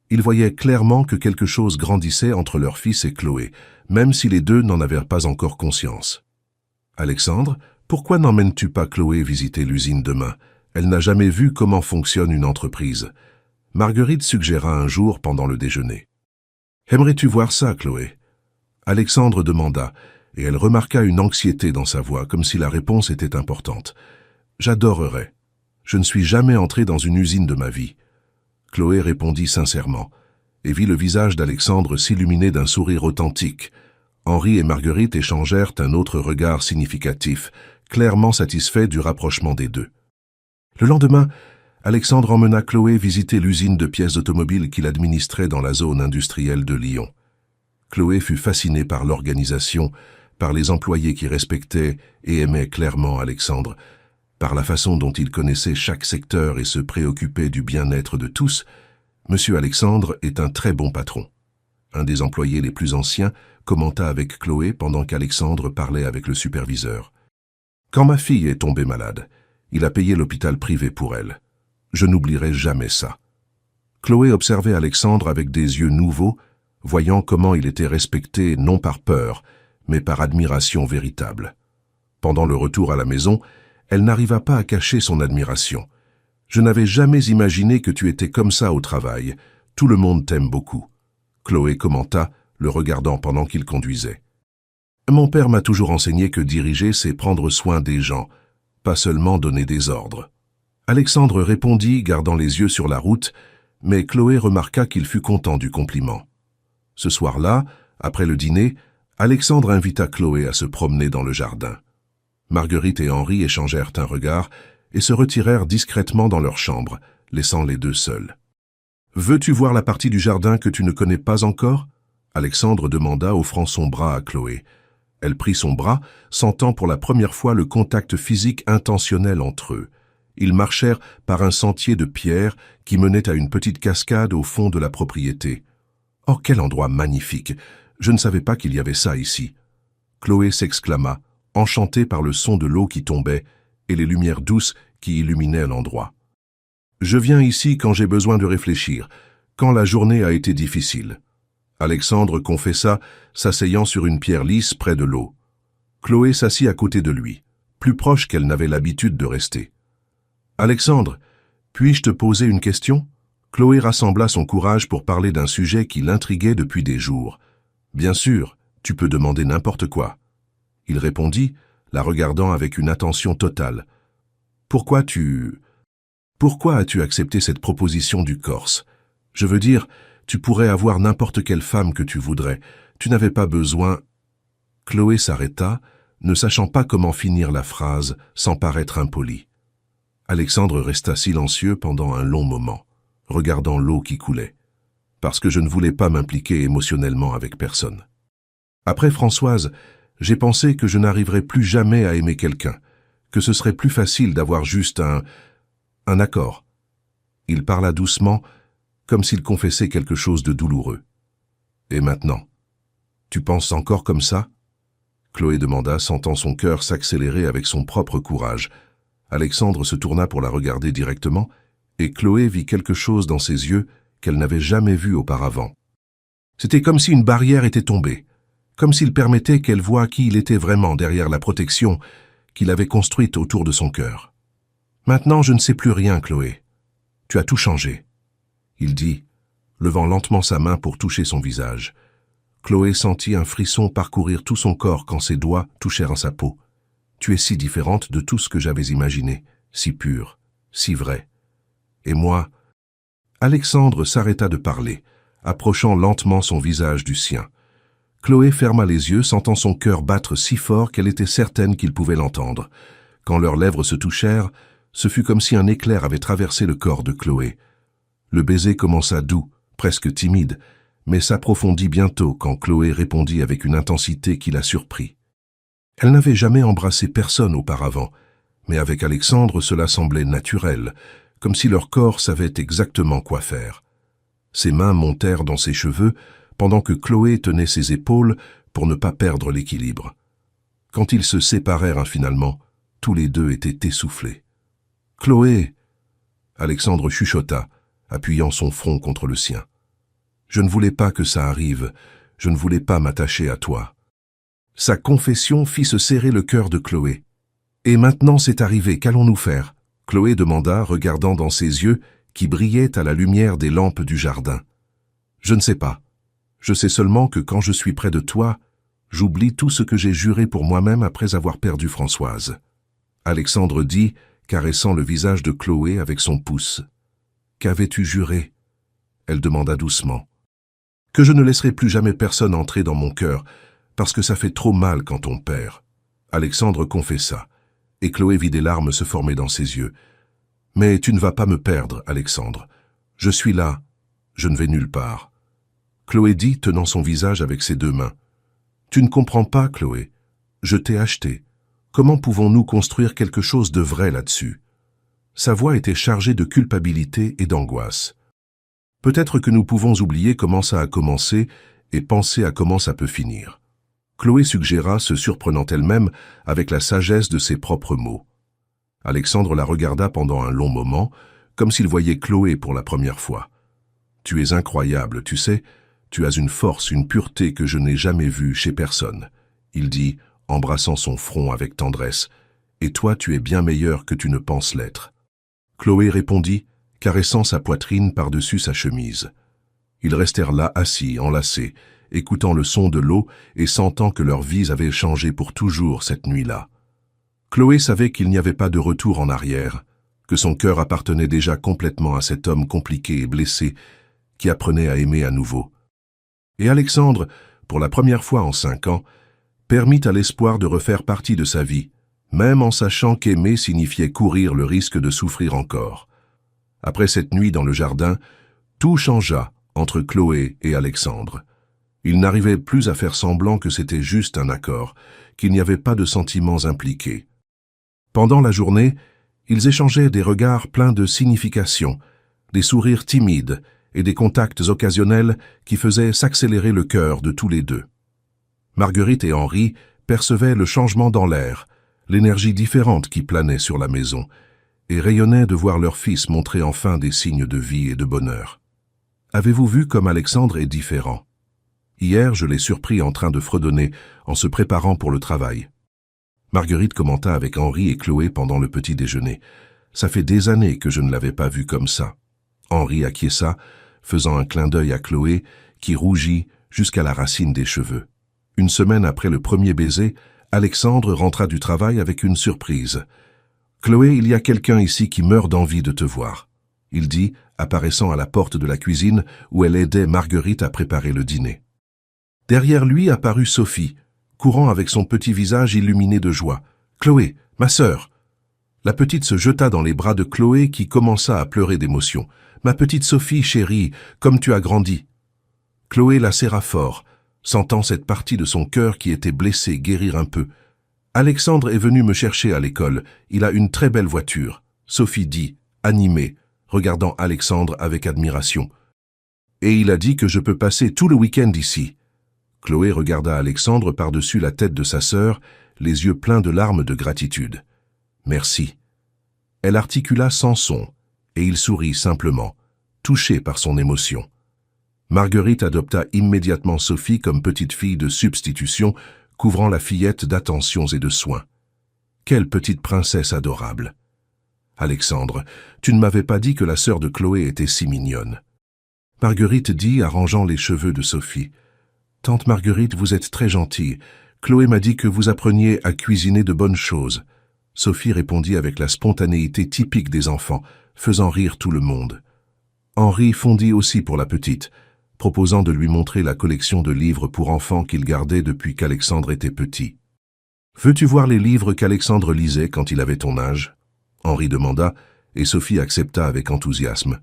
Il voyait clairement que quelque chose grandissait entre leur fils et Chloé, même si les deux n'en avaient pas encore conscience. « Alexandre, pourquoi n'emmènes-tu pas Chloé visiter l'usine demain? Elle n'a jamais vu comment fonctionne une entreprise. » Marguerite suggéra un jour pendant le déjeuner. « Aimerais-tu voir ça, Chloé ?» Alexandre demanda, et elle remarqua une anxiété dans sa voix, comme si la réponse était importante. « J'adorerais. Je ne suis jamais entré dans une usine de ma vie. » Chloé répondit sincèrement, et vit le visage d'Alexandre s'illuminer d'un sourire authentique. Henri et Marguerite échangèrent un autre regard significatif, clairement satisfait du rapprochement des deux. Le lendemain, Alexandre emmena Chloé visiter l'usine de pièces automobiles qu'il administrait dans la zone industrielle de Lyon. Chloé fut fascinée par l'organisation, par les employés qui respectaient et aimaient clairement Alexandre, par la façon dont il connaissait chaque secteur et se préoccupait du bien-être de tous. Monsieur Alexandre est un très bon patron. Un des employés les plus anciens commenta avec Chloé pendant qu'Alexandre parlait avec le superviseur. « Quand ma fille est tombée malade, il a payé l'hôpital privé pour elle. Je n'oublierai jamais ça. » Chloé observait Alexandre avec des yeux nouveaux, voyant comment il était respecté non par peur, mais par admiration véritable. Pendant le retour à la maison, elle n'arriva pas à cacher son admiration. « Je n'avais jamais imaginé que tu étais comme ça au travail. Tout le monde t'aime beaucoup. » Chloé commenta, le regardant pendant qu'il conduisait. « Mon père m'a toujours enseigné que diriger, c'est prendre soin des gens, pas seulement donner des ordres. » Alexandre répondit, gardant les yeux sur la route, mais Chloé remarqua qu'il fut content du compliment. Ce soir-là, après le dîner, Alexandre invita Chloé à se promener dans le jardin. Marguerite et Henri échangèrent un regard et se retirèrent discrètement dans leur chambre, laissant les deux seuls. « Veux-tu voir la partie du jardin que tu ne connais pas encore ?» Alexandre demanda, offrant son bras à Chloé. Elle prit son bras, sentant pour la première fois le contact physique intentionnel entre eux. Ils marchèrent par un sentier de pierre qui menait à une petite cascade au fond de la propriété. « Oh, quel endroit magnifique! Je ne savais pas qu'il y avait ça ici. » Chloé s'exclama, enchantée par le son de l'eau qui tombait et les lumières douces qui illuminaient l'endroit. « Je viens ici quand j'ai besoin de réfléchir, quand la journée a été difficile. » Alexandre confessa, s'asseyant sur une pierre lisse près de l'eau. Chloé s'assit à côté de lui, plus proche qu'elle n'avait l'habitude de rester. « Alexandre, puis-je te poser une question ?» Chloé rassembla son courage pour parler d'un sujet qui l'intriguait depuis des jours. « Bien sûr, tu peux demander n'importe quoi. » Il répondit, la regardant avec une attention totale. « Pourquoi as-tu accepté cette proposition du Corse? Je veux dire, tu pourrais avoir n'importe quelle femme que tu voudrais. Tu n'avais pas besoin... » Chloé s'arrêta, ne sachant pas comment finir la phrase sans paraître impolie. Alexandre resta silencieux pendant un long moment, regardant l'eau qui coulait, parce que je ne voulais pas m'impliquer émotionnellement avec personne. Après Françoise, j'ai pensé que je n'arriverais plus jamais à aimer quelqu'un, que ce serait plus facile d'avoir juste un accord. Il parla doucement, comme s'il confessait quelque chose de douloureux. Et maintenant, tu penses encore comme ça? Chloé demanda, sentant son cœur s'accélérer avec son propre courage. Alexandre se tourna pour la regarder directement, et Chloé vit quelque chose dans ses yeux qu'elle n'avait jamais vu auparavant. C'était comme si une barrière était tombée, comme s'il permettait qu'elle voie qui il était vraiment derrière la protection qu'il avait construite autour de son cœur. « Maintenant, je ne sais plus rien, Chloé. Tu as tout changé. » Il dit, levant lentement sa main pour toucher son visage. Chloé sentit un frisson parcourir tout son corps quand ses doigts touchèrent à sa peau. « Tu es si différente de tout ce que j'avais imaginé, si pure, si vraie. Et moi... » Alexandre s'arrêta de parler, approchant lentement son visage du sien. Chloé ferma les yeux, sentant son cœur battre si fort qu'elle était certaine qu'il pouvait l'entendre. Quand leurs lèvres se touchèrent, ce fut comme si un éclair avait traversé le corps de Chloé. Le baiser commença doux, presque timide, mais s'approfondit bientôt quand Chloé répondit avec une intensité qui la surprit. Elle n'avait jamais embrassé personne auparavant, mais avec Alexandre cela semblait naturel, comme si leur corps savait exactement quoi faire. Ses mains montèrent dans ses cheveux, pendant que Chloé tenait ses épaules pour ne pas perdre l'équilibre. Quand ils se séparèrent finalement, tous les deux étaient essoufflés. « Chloé !» Alexandre chuchota, appuyant son front contre le sien. « Je ne voulais pas que ça arrive, je ne voulais pas m'attacher à toi. » Sa confession fit se serrer le cœur de Chloé. « Et maintenant c'est arrivé, qu'allons-nous faire ?» Chloé demanda, regardant dans ses yeux qui brillaient à la lumière des lampes du jardin. « Je ne sais pas. Je sais seulement que quand je suis près de toi, j'oublie tout ce que j'ai juré pour moi-même après avoir perdu Françoise. » Alexandre dit, caressant le visage de Chloé avec son pouce. « Qu'avais-tu juré ?» Elle demanda doucement. « Que je ne laisserai plus jamais personne entrer dans mon cœur, parce que ça fait trop mal quand on perd. » Alexandre confessa, et Chloé vit des larmes se former dans ses yeux. « Mais tu ne vas pas me perdre, Alexandre. Je suis là, je ne vais nulle part. » Chloé dit, tenant son visage avec ses deux mains. « Tu ne comprends pas, Chloé. Je t'ai acheté. Comment pouvons-nous construire quelque chose de vrai là-dessus ?» Sa voix était chargée de culpabilité et d'angoisse. Peut-être que nous pouvons oublier comment ça a commencé et penser à comment ça peut finir. Chloé suggéra, se surprenant elle-même avec la sagesse de ses propres mots. Alexandre la regarda pendant un long moment, comme s'il voyait Chloé pour la première fois. « Tu es incroyable, tu sais, tu as une force, une pureté que je n'ai jamais vue chez personne. » Il dit, embrassant son front avec tendresse, « Et toi, tu es bien meilleur que tu ne penses l'être. » Chloé répondit, caressant sa poitrine par-dessus sa chemise. Ils restèrent là, assis, enlacés, écoutant le son de l'eau et sentant que leurs vies avaient changé pour toujours cette nuit-là. Chloé savait qu'il n'y avait pas de retour en arrière, que son cœur appartenait déjà complètement à cet homme compliqué et blessé qui apprenait à aimer à nouveau. Et Alexandre, pour la première fois en 5 ans, permit à l'espoir de refaire partie de sa vie, même en sachant qu'aimer signifiait courir le risque de souffrir encore. Après cette nuit dans le jardin, tout changea entre Chloé et Alexandre. Ils n'arrivaient plus à faire semblant que c'était juste un accord, qu'il n'y avait pas de sentiments impliqués. Pendant la journée, ils échangeaient des regards pleins de signification, des sourires timides et des contacts occasionnels qui faisaient s'accélérer le cœur de tous les deux. Marguerite et Henri percevaient le changement dans l'air, l'énergie différente qui planait sur la maison, et rayonnaient de voir leur fils montrer enfin des signes de vie et de bonheur. « Avez-vous vu comme Alexandre est différent ? Hier, je l'ai surpris en train de fredonner en se préparant pour le travail. » Marguerite commenta avec Henri et Chloé pendant le petit déjeuner. « Ça fait des années que je ne l'avais pas vu comme ça. » Henri acquiesça, faisant un clin d'œil à Chloé, qui rougit jusqu'à la racine des cheveux. Une semaine après le premier baiser, Alexandre rentra du travail avec une surprise. « Chloé, il y a quelqu'un ici qui meurt d'envie de te voir. » Il dit, apparaissant à la porte de la cuisine où elle aidait Marguerite à préparer le dîner. Derrière lui apparut Sophie, courant avec son petit visage illuminé de joie. « Chloé, ma sœur !» La petite se jeta dans les bras de Chloé qui commença à pleurer d'émotion. « Ma petite Sophie, chérie, comme tu as grandi !» Chloé la serra fort, sentant cette partie de son cœur qui était blessée guérir un peu. « Alexandre est venu me chercher à l'école. Il a une très belle voiture. » Sophie dit, animée, regardant Alexandre avec admiration. « Et il a dit que je peux passer tout le week-end ici. » Chloé regarda Alexandre par-dessus la tête de sa sœur, les yeux pleins de larmes de gratitude. « Merci. » Elle articula sans son, et il sourit simplement, touché par son émotion. Marguerite adopta immédiatement Sophie comme petite fille de substitution, couvrant la fillette d'attentions et de soins. Quelle petite princesse adorable! Alexandre, tu ne m'avais pas dit que la sœur de Chloé était si mignonne. Marguerite dit, arrangeant les cheveux de Sophie. Tante Marguerite, vous êtes très gentille. Chloé m'a dit que vous appreniez à cuisiner de bonnes choses. Sophie répondit avec la spontanéité typique des enfants, faisant rire tout le monde. Henri fondit aussi pour la petite, proposant de lui montrer la collection de livres pour enfants qu'il gardait depuis qu'Alexandre était petit. « Veux-tu voir les livres qu'Alexandre lisait quand il avait ton âge ?» Henri demanda, et Sophie accepta avec enthousiasme.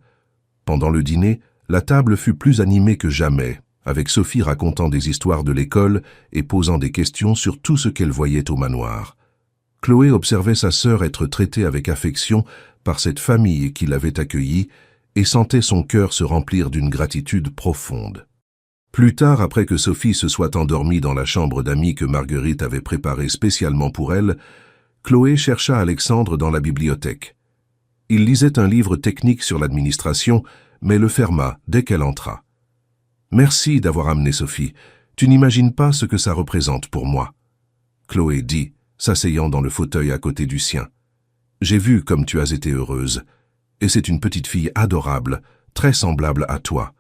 Pendant le dîner, la table fut plus animée que jamais, avec Sophie racontant des histoires de l'école et posant des questions sur tout ce qu'elle voyait au manoir. Chloé observait sa sœur être traitée avec affection par cette famille qui l'avait accueillie et sentait son cœur se remplir d'une gratitude profonde. Plus tard, après que Sophie se soit endormie dans la chambre d'amis que Marguerite avait préparée spécialement pour elle, Chloé chercha Alexandre dans la bibliothèque. Il lisait un livre technique sur l'administration, mais le ferma dès qu'elle entra. « Merci d'avoir amené Sophie. Tu n'imagines pas ce que ça représente pour moi. » Chloé dit, s'asseyant dans le fauteuil à côté du sien. « J'ai vu comme tu as été heureuse. Et c'est une petite fille adorable, très semblable à toi. »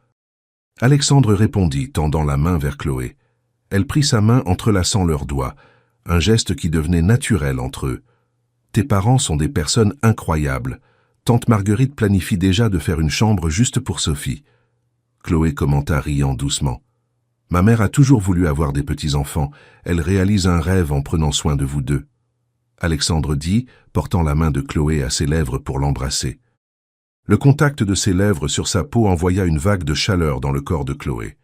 Alexandre répondit, tendant la main vers Chloé. Elle prit sa main entrelaçant leurs doigts, un geste qui devenait naturel entre eux. « Tes parents sont des personnes incroyables. Tante Marguerite planifie déjà de faire une chambre juste pour Sophie. » Chloé commenta riant doucement. « Ma mère a toujours voulu avoir des petits-enfants. Elle réalise un rêve en prenant soin de vous deux. » Alexandre dit, portant la main de Chloé à ses lèvres pour l'embrasser. Le contact de ses lèvres sur sa peau envoya une vague de chaleur dans le corps de Chloé.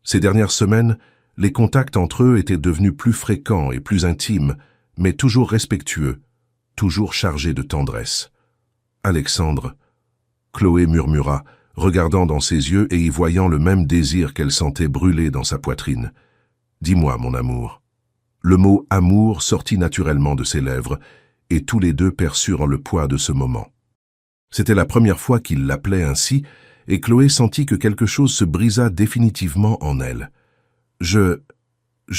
Ces dernières semaines, les contacts entre eux étaient devenus plus fréquents et plus intimes, mais toujours respectueux, toujours chargés de tendresse. « Alexandre !» Chloé murmura, regardant dans ses yeux et y voyant le même désir qu'elle sentait brûler dans sa poitrine. « Dis-moi, mon amour. » Le mot « amour » sortit naturellement de ses lèvres, et tous les deux perçurent le poids de ce moment. C'était la première fois qu'il l'appelait ainsi, et Chloé sentit que quelque chose se brisa définitivement en elle. « Je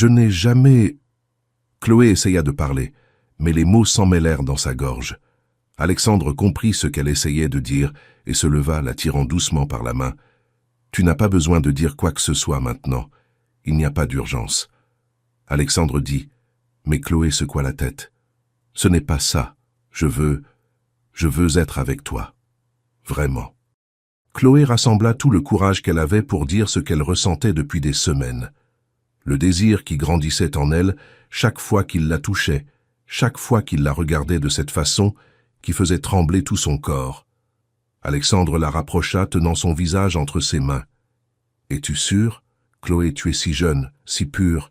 n'ai jamais... » Chloé essaya de parler, mais les mots s'emmêlèrent dans sa gorge. Alexandre comprit ce qu'elle essayait de dire et se leva, la tirant doucement par la main. « Tu n'as pas besoin de dire quoi que ce soit maintenant. Il n'y a pas d'urgence. » Alexandre dit, mais Chloé secoua la tête. « Ce n'est pas ça. Je veux être avec toi. Vraiment. » Chloé rassembla tout le courage qu'elle avait pour dire ce qu'elle ressentait depuis des semaines. Le désir qui grandissait en elle, chaque fois qu'il la touchait, chaque fois qu'il la regardait de cette façon, qui faisait trembler tout son corps. Alexandre la rapprocha, tenant son visage entre ses mains. « Es-tu sûre? Chloé, tu es si jeune, si pure.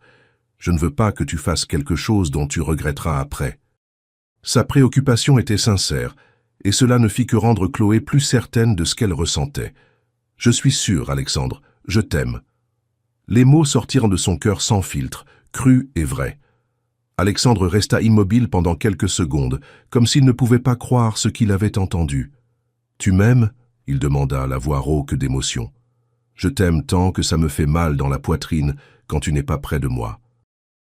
Je ne veux pas que tu fasses quelque chose dont tu regretteras après. » Sa préoccupation était sincère, et cela ne fit que rendre Chloé plus certaine de ce qu'elle ressentait. « Je suis sûre, Alexandre, je t'aime. » Les mots sortirent de son cœur sans filtre, crus et vrais. Alexandre resta immobile pendant quelques secondes, comme s'il ne pouvait pas croire ce qu'il avait entendu. « Tu m'aimes ?» il demanda, la voix rauque d'émotion. « Je t'aime tant que ça me fait mal dans la poitrine quand tu n'es pas près de moi. »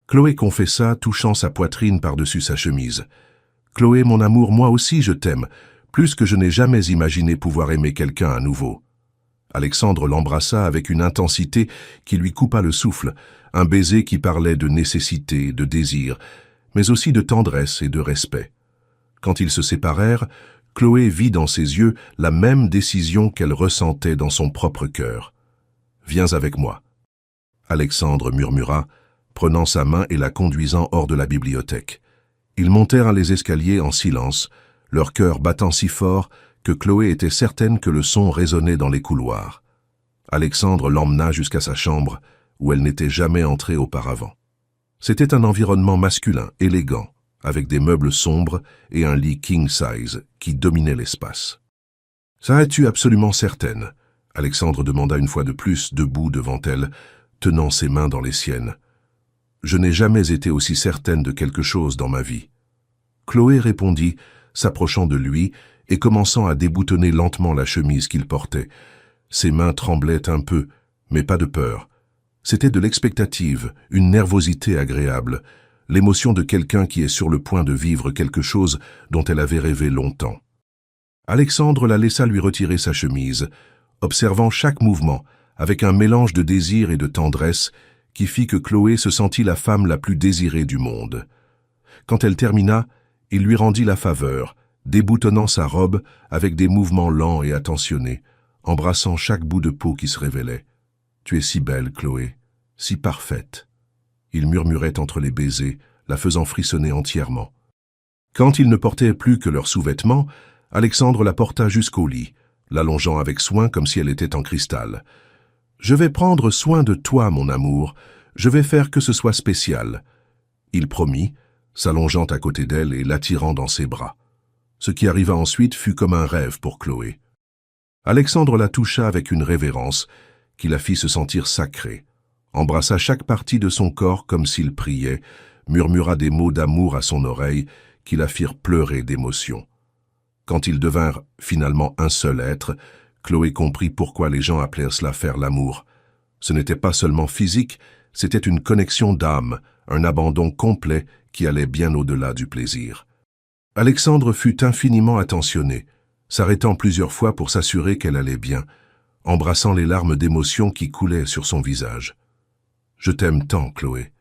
Chloé confessa, touchant sa poitrine par-dessus sa chemise. « Chloé, mon amour, moi aussi je t'aime, plus que je n'ai jamais imaginé pouvoir aimer quelqu'un à nouveau. » Alexandre l'embrassa avec une intensité qui lui coupa le souffle, un baiser qui parlait de nécessité, de désir, mais aussi de tendresse et de respect. Quand ils se séparèrent, Chloé vit dans ses yeux la même décision qu'elle ressentait dans son propre cœur. « Viens avec moi. » Alexandre murmura, prenant sa main et la conduisant hors de la bibliothèque. Ils montèrent les escaliers en silence, leur cœur battant si fort que Chloé était certaine que le son résonnait dans les couloirs. Alexandre l'emmena jusqu'à sa chambre, où elle n'était jamais entrée auparavant. C'était un environnement masculin, élégant, avec des meubles sombres et un lit king size qui dominait l'espace. « Ça es-tu absolument certaine ?» Alexandre demanda une fois de plus, debout devant elle, tenant ses mains dans les siennes. « Je n'ai jamais été aussi certaine de quelque chose dans ma vie. » Chloé répondit, s'approchant de lui et commençant à déboutonner lentement la chemise qu'il portait. Ses mains tremblaient un peu, mais pas de peur. C'était de l'expectative, une nervosité agréable, l'émotion de quelqu'un qui est sur le point de vivre quelque chose dont elle avait rêvé longtemps. Alexandre la laissa lui retirer sa chemise, observant chaque mouvement, avec un mélange de désir et de tendresse qui fit que Chloé se sentit la femme la plus désirée du monde. Quand elle termina, il lui rendit la faveur, déboutonnant sa robe avec des mouvements lents et attentionnés, embrassant chaque bout de peau qui se révélait. « Tu es si belle, Chloé, si parfaite. » Il murmurait entre les baisers, la faisant frissonner entièrement. Quand ils ne portaient plus que leurs sous-vêtements, Alexandre la porta jusqu'au lit, l'allongeant avec soin comme si elle était en cristal. « Je vais prendre soin de toi, mon amour. Je vais faire que ce soit spécial. » Il promit, s'allongeant à côté d'elle et l'attirant dans ses bras. Ce qui arriva ensuite fut comme un rêve pour Chloé. Alexandre la toucha avec une révérence qui la fit se sentir sacrée, embrassa chaque partie de son corps comme s'il priait, murmura des mots d'amour à son oreille qui la firent pleurer d'émotion. Quand ils devinrent finalement un seul être, Chloé comprit pourquoi les gens appelaient cela faire l'amour. Ce n'était pas seulement physique, c'était une connexion d'âme, un abandon complet qui allait bien au-delà du plaisir. Alexandre fut infiniment attentionné, s'arrêtant plusieurs fois pour s'assurer qu'elle allait bien, embrassant les larmes d'émotion qui coulaient sur son visage. « Je t'aime tant, Chloé,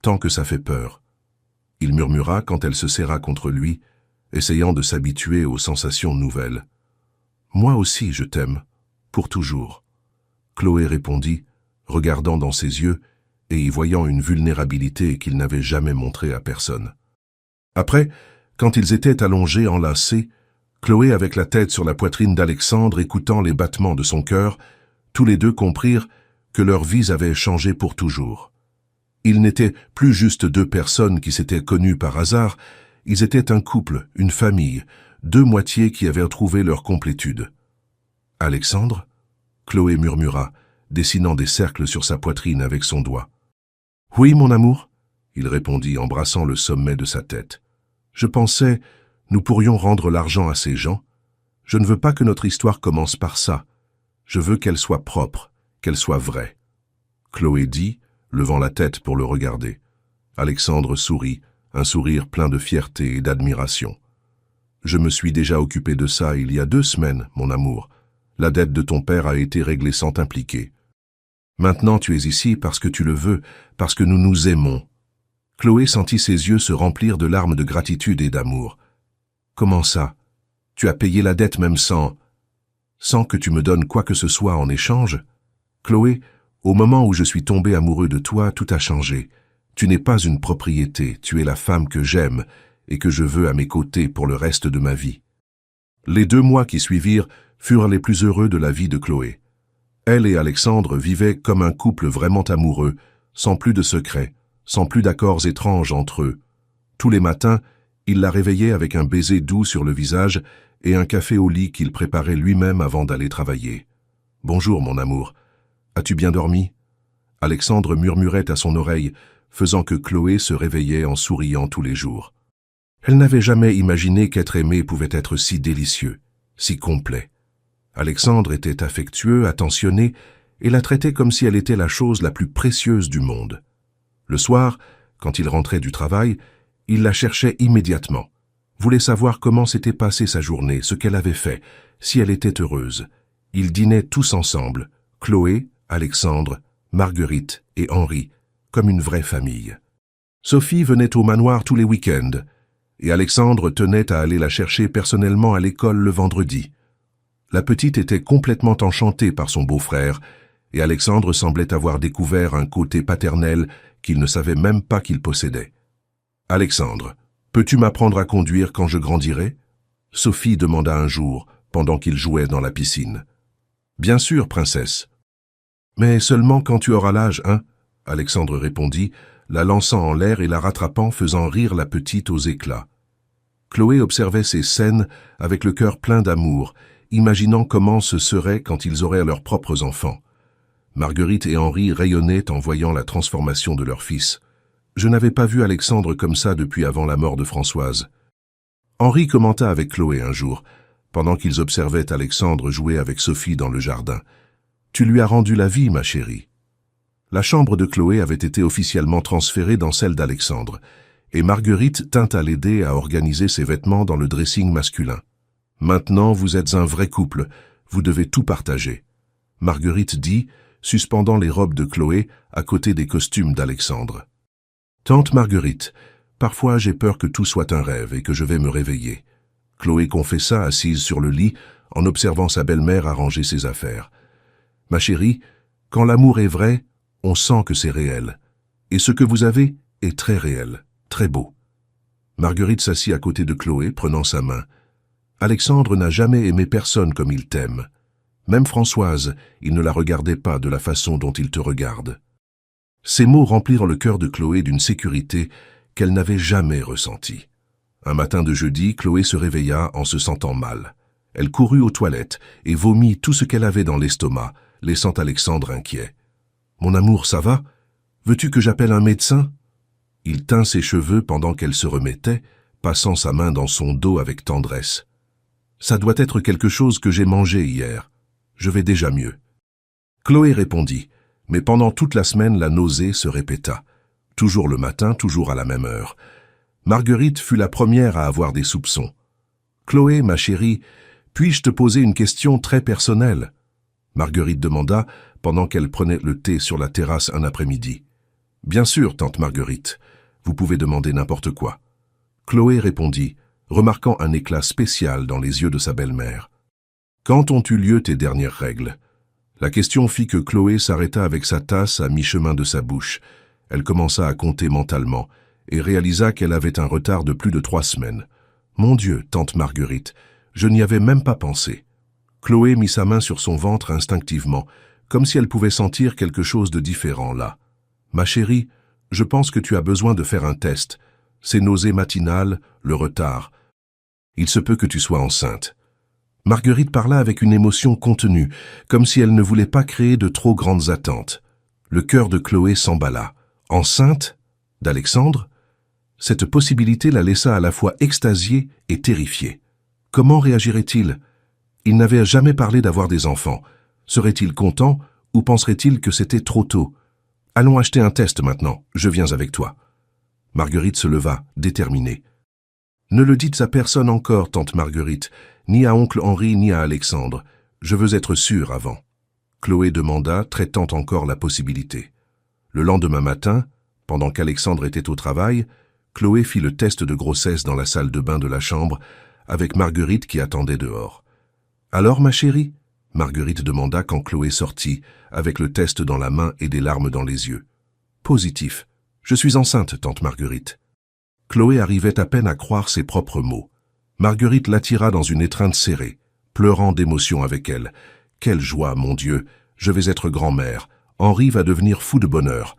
tant que ça fait peur. » Il murmura quand elle se serra contre lui, essayant de s'habituer aux sensations nouvelles. « Moi aussi, je t'aime, pour toujours. » Chloé répondit, regardant dans ses yeux et y voyant une vulnérabilité qu'il n'avait jamais montrée à personne. Après, quand ils étaient allongés, enlacés, Chloé avec la tête sur la poitrine d'Alexandre écoutant les battements de son cœur, tous les deux comprirent que leurs vies avaient changé pour toujours. Ils n'étaient plus juste deux personnes qui s'étaient connues par hasard, ils étaient un couple, une famille, deux moitiés qui avaient trouvé leur complétude. « Alexandre ?» Chloé murmura, dessinant des cercles sur sa poitrine avec son doigt. « Oui, mon amour ?» il répondit, embrassant le sommet de sa tête. « Je pensais, nous pourrions rendre l'argent à ces gens. Je ne veux pas que notre histoire commence par ça. Je veux qu'elle soit propre, qu'elle soit vraie. » Chloé dit, levant la tête pour le regarder. Alexandre sourit, un sourire plein de fierté et d'admiration. « Je me suis déjà occupé de ça il y a 2 semaines, mon amour. La dette de ton père a été réglée sans t'impliquer. Maintenant tu es ici parce que tu le veux, parce que nous nous aimons. » Chloé sentit ses yeux se remplir de larmes de gratitude et d'amour. « Comment ça? Tu as payé la dette même sans que tu me donnes quoi que ce soit en échange? Chloé, au moment où je suis tombé amoureux de toi, tout a changé. Tu n'es pas une propriété, tu es la femme que j'aime et que je veux à mes côtés pour le reste de ma vie. » Les 2 mois qui suivirent furent les plus heureux de la vie de Chloé. Elle et Alexandre vivaient comme un couple vraiment amoureux, sans plus de secrets, sans plus d'accords étranges entre eux. Tous les matins, il la réveillait avec un baiser doux sur le visage et un café au lit qu'il préparait lui-même avant d'aller travailler. « Bonjour, mon amour. As-tu bien dormi ?» Alexandre murmurait à son oreille, faisant que Chloé se réveillait en souriant tous les jours. Elle n'avait jamais imaginé qu'être aimée pouvait être si délicieux, si complet. Alexandre était affectueux, attentionné, et la traitait comme si elle était la chose la plus précieuse du monde. Le soir, quand il rentrait du travail, il la cherchait immédiatement, voulait savoir comment s'était passée sa journée, ce qu'elle avait fait, si elle était heureuse. Ils dînaient tous ensemble, Chloé, Alexandre, Marguerite et Henri, comme une vraie famille. Sophie venait au manoir tous les week-ends, et Alexandre tenait à aller la chercher personnellement à l'école le vendredi. La petite était complètement enchantée par son beau-frère, et Alexandre semblait avoir découvert un côté paternel qu'il ne savait même pas qu'il possédait. « Alexandre, peux-tu m'apprendre à conduire quand je grandirai ?» Sophie demanda un jour, pendant qu'ils jouaient dans la piscine. « Bien sûr, princesse. »« Mais seulement quand tu auras l'âge, hein ?» Alexandre répondit, la lançant en l'air et la rattrapant, faisant rire la petite aux éclats. Chloé observait ces scènes avec le cœur plein d'amour, imaginant comment ce serait quand ils auraient leurs propres enfants. Marguerite et Henri rayonnaient en voyant la transformation de leur fils. Je n'avais pas vu Alexandre comme ça depuis avant la mort de Françoise. Henri commenta avec Chloé un jour, pendant qu'ils observaient Alexandre jouer avec Sophie dans le jardin. « Tu lui as rendu la vie, ma chérie. » La chambre de Chloé avait été officiellement transférée dans celle d'Alexandre, et Marguerite tint à l'aider à organiser ses vêtements dans le dressing masculin. « Maintenant, vous êtes un vrai couple, vous devez tout partager. » Marguerite dit, suspendant les robes de Chloé à côté des costumes d'Alexandre. « Tante Marguerite, parfois j'ai peur que tout soit un rêve et que je vais me réveiller. » Chloé confessa assise sur le lit en observant sa belle-mère arranger ses affaires. « Ma chérie, quand l'amour est vrai, on sent que c'est réel. Et ce que vous avez est très réel, très beau. » Marguerite s'assit à côté de Chloé, prenant sa main. « Alexandre n'a jamais aimé personne comme il t'aime. Même Françoise, il ne la regardait pas de la façon dont il te regarde. » Ces mots remplirent le cœur de Chloé d'une sécurité qu'elle n'avait jamais ressentie. Un matin de jeudi, Chloé se réveilla en se sentant mal. Elle courut aux toilettes et vomit tout ce qu'elle avait dans l'estomac, laissant Alexandre inquiet. « Mon amour, ça va? Veux-tu que j'appelle un médecin ?» Il tint ses cheveux pendant qu'elle se remettait, passant sa main dans son dos avec tendresse. « Ça doit être quelque chose que j'ai mangé hier. Je vais déjà mieux. » Chloé répondit, mais pendant toute la semaine, la nausée se répéta. Toujours le matin, toujours à la même heure. Marguerite fut la première à avoir des soupçons. « Chloé, ma chérie, puis-je te poser une question très personnelle ?» Marguerite demanda, pendant qu'elle prenait le thé sur la terrasse un après-midi. « Bien sûr, tante Marguerite, vous pouvez demander n'importe quoi. » Chloé répondit, remarquant un éclat spécial dans les yeux de sa belle-mère. « Quand ont eu lieu tes dernières règles ?» La question fit que Chloé s'arrêta avec sa tasse à mi-chemin de sa bouche. Elle commença à compter mentalement et réalisa qu'elle avait un retard de plus de 3 semaines. « Mon Dieu, tante Marguerite, je n'y avais même pas pensé. » Chloé mit sa main sur son ventre instinctivement, comme si elle pouvait sentir quelque chose de différent là. « Ma chérie, je pense que tu as besoin de faire un test. Ces nausées matinales, le retard. Il se peut que tu sois enceinte. » Marguerite parla avec une émotion contenue, comme si elle ne voulait pas créer de trop grandes attentes. Le cœur de Chloé s'emballa. Enceinte? D'Alexandre? Cette possibilité la laissa à la fois extasiée et terrifiée. Comment réagirait-il? Il n'avait jamais parlé d'avoir des enfants. Serait-il content ou penserait-il que c'était trop tôt? Allons acheter un test maintenant, je viens avec toi. Marguerite se leva, déterminée. Ne le dites à personne encore, tante Marguerite, ni à oncle Henri ni à Alexandre. Je veux être sûre avant. Chloé demanda, traitant encore la possibilité. Le lendemain matin, pendant qu'Alexandre était au travail, Chloé fit le test de grossesse dans la salle de bain de la chambre, avec Marguerite qui attendait dehors. « Alors, ma chérie ?» Marguerite demanda quand Chloé sortit, avec le test dans la main et des larmes dans les yeux. « Positif. Je suis enceinte, tante Marguerite. » Chloé arrivait à peine à croire ses propres mots. Marguerite l'attira dans une étreinte serrée, pleurant d'émotion avec elle. « Quelle joie, mon Dieu! Je vais être grand-mère. Henri va devenir fou de bonheur. »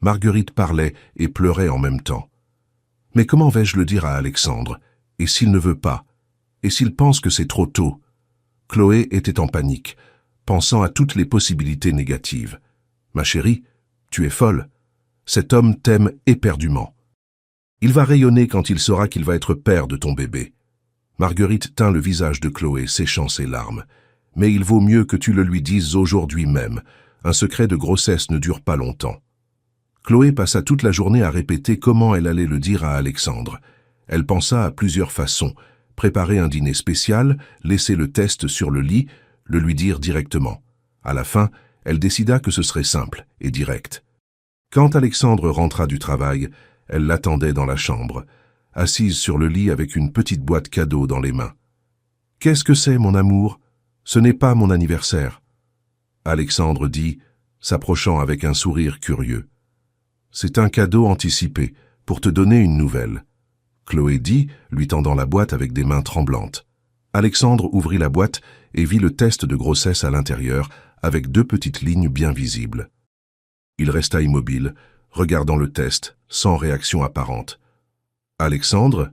Marguerite parlait et pleurait en même temps. « Mais comment vais-je le dire à Alexandre? Et s'il ne veut pas? Et s'il pense que c'est trop tôt ?» Chloé était en panique, pensant à toutes les possibilités négatives. « Ma chérie, tu es folle. Cet homme t'aime éperdument. Il va rayonner quand il saura qu'il va être père de ton bébé. » Marguerite tint le visage de Chloé, séchant ses larmes. « Mais il vaut mieux que tu le lui dises aujourd'hui même. Un secret de grossesse ne dure pas longtemps. » Chloé passa toute la journée à répéter comment elle allait le dire à Alexandre. Elle pensa à plusieurs façons. Préparer un dîner spécial, laisser le test sur le lit, le lui dire directement. À la fin, elle décida que ce serait simple et direct. Quand Alexandre rentra du travail, elle l'attendait dans la chambre, assise sur le lit avec une petite boîte cadeau dans les mains. « Qu'est-ce que c'est, mon amour? Ce n'est pas mon anniversaire. » Alexandre dit, s'approchant avec un sourire curieux. « C'est un cadeau anticipé, pour te donner une nouvelle. » Chloé dit, lui tendant la boîte avec des mains tremblantes. Alexandre ouvrit la boîte et vit le test de grossesse à l'intérieur, avec 2 petites lignes bien visibles. Il resta immobile, regardant le test, sans réaction apparente. « Alexandre ?»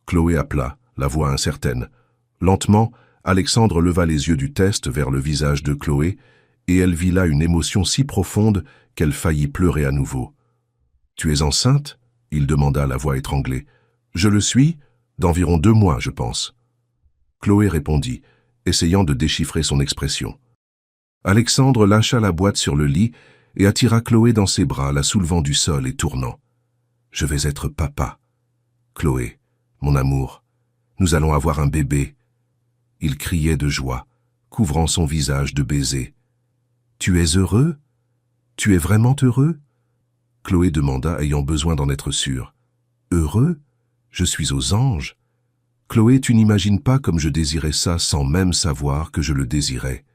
Chloé appela, la voix incertaine. Lentement, Alexandre leva les yeux du test vers le visage de Chloé, et elle vit là une émotion si profonde qu'elle faillit pleurer à nouveau. « Tu es enceinte ?» il demanda, la voix étranglée. « Je le suis, d'environ 2 mois, je pense. » Chloé répondit, essayant de déchiffrer son expression. Alexandre lâcha la boîte sur le lit et attira Chloé dans ses bras, la soulevant du sol et tournant. « Je vais être papa. Chloé, mon amour, nous allons avoir un bébé. » Il criait de joie, couvrant son visage de baisers. « Tu es heureux? Tu es vraiment heureux ?» Chloé demanda, ayant besoin d'en être sûre. « Heureux? Je suis aux anges. Chloé, tu n'imagines pas comme je désirais ça sans même savoir que je le désirais. »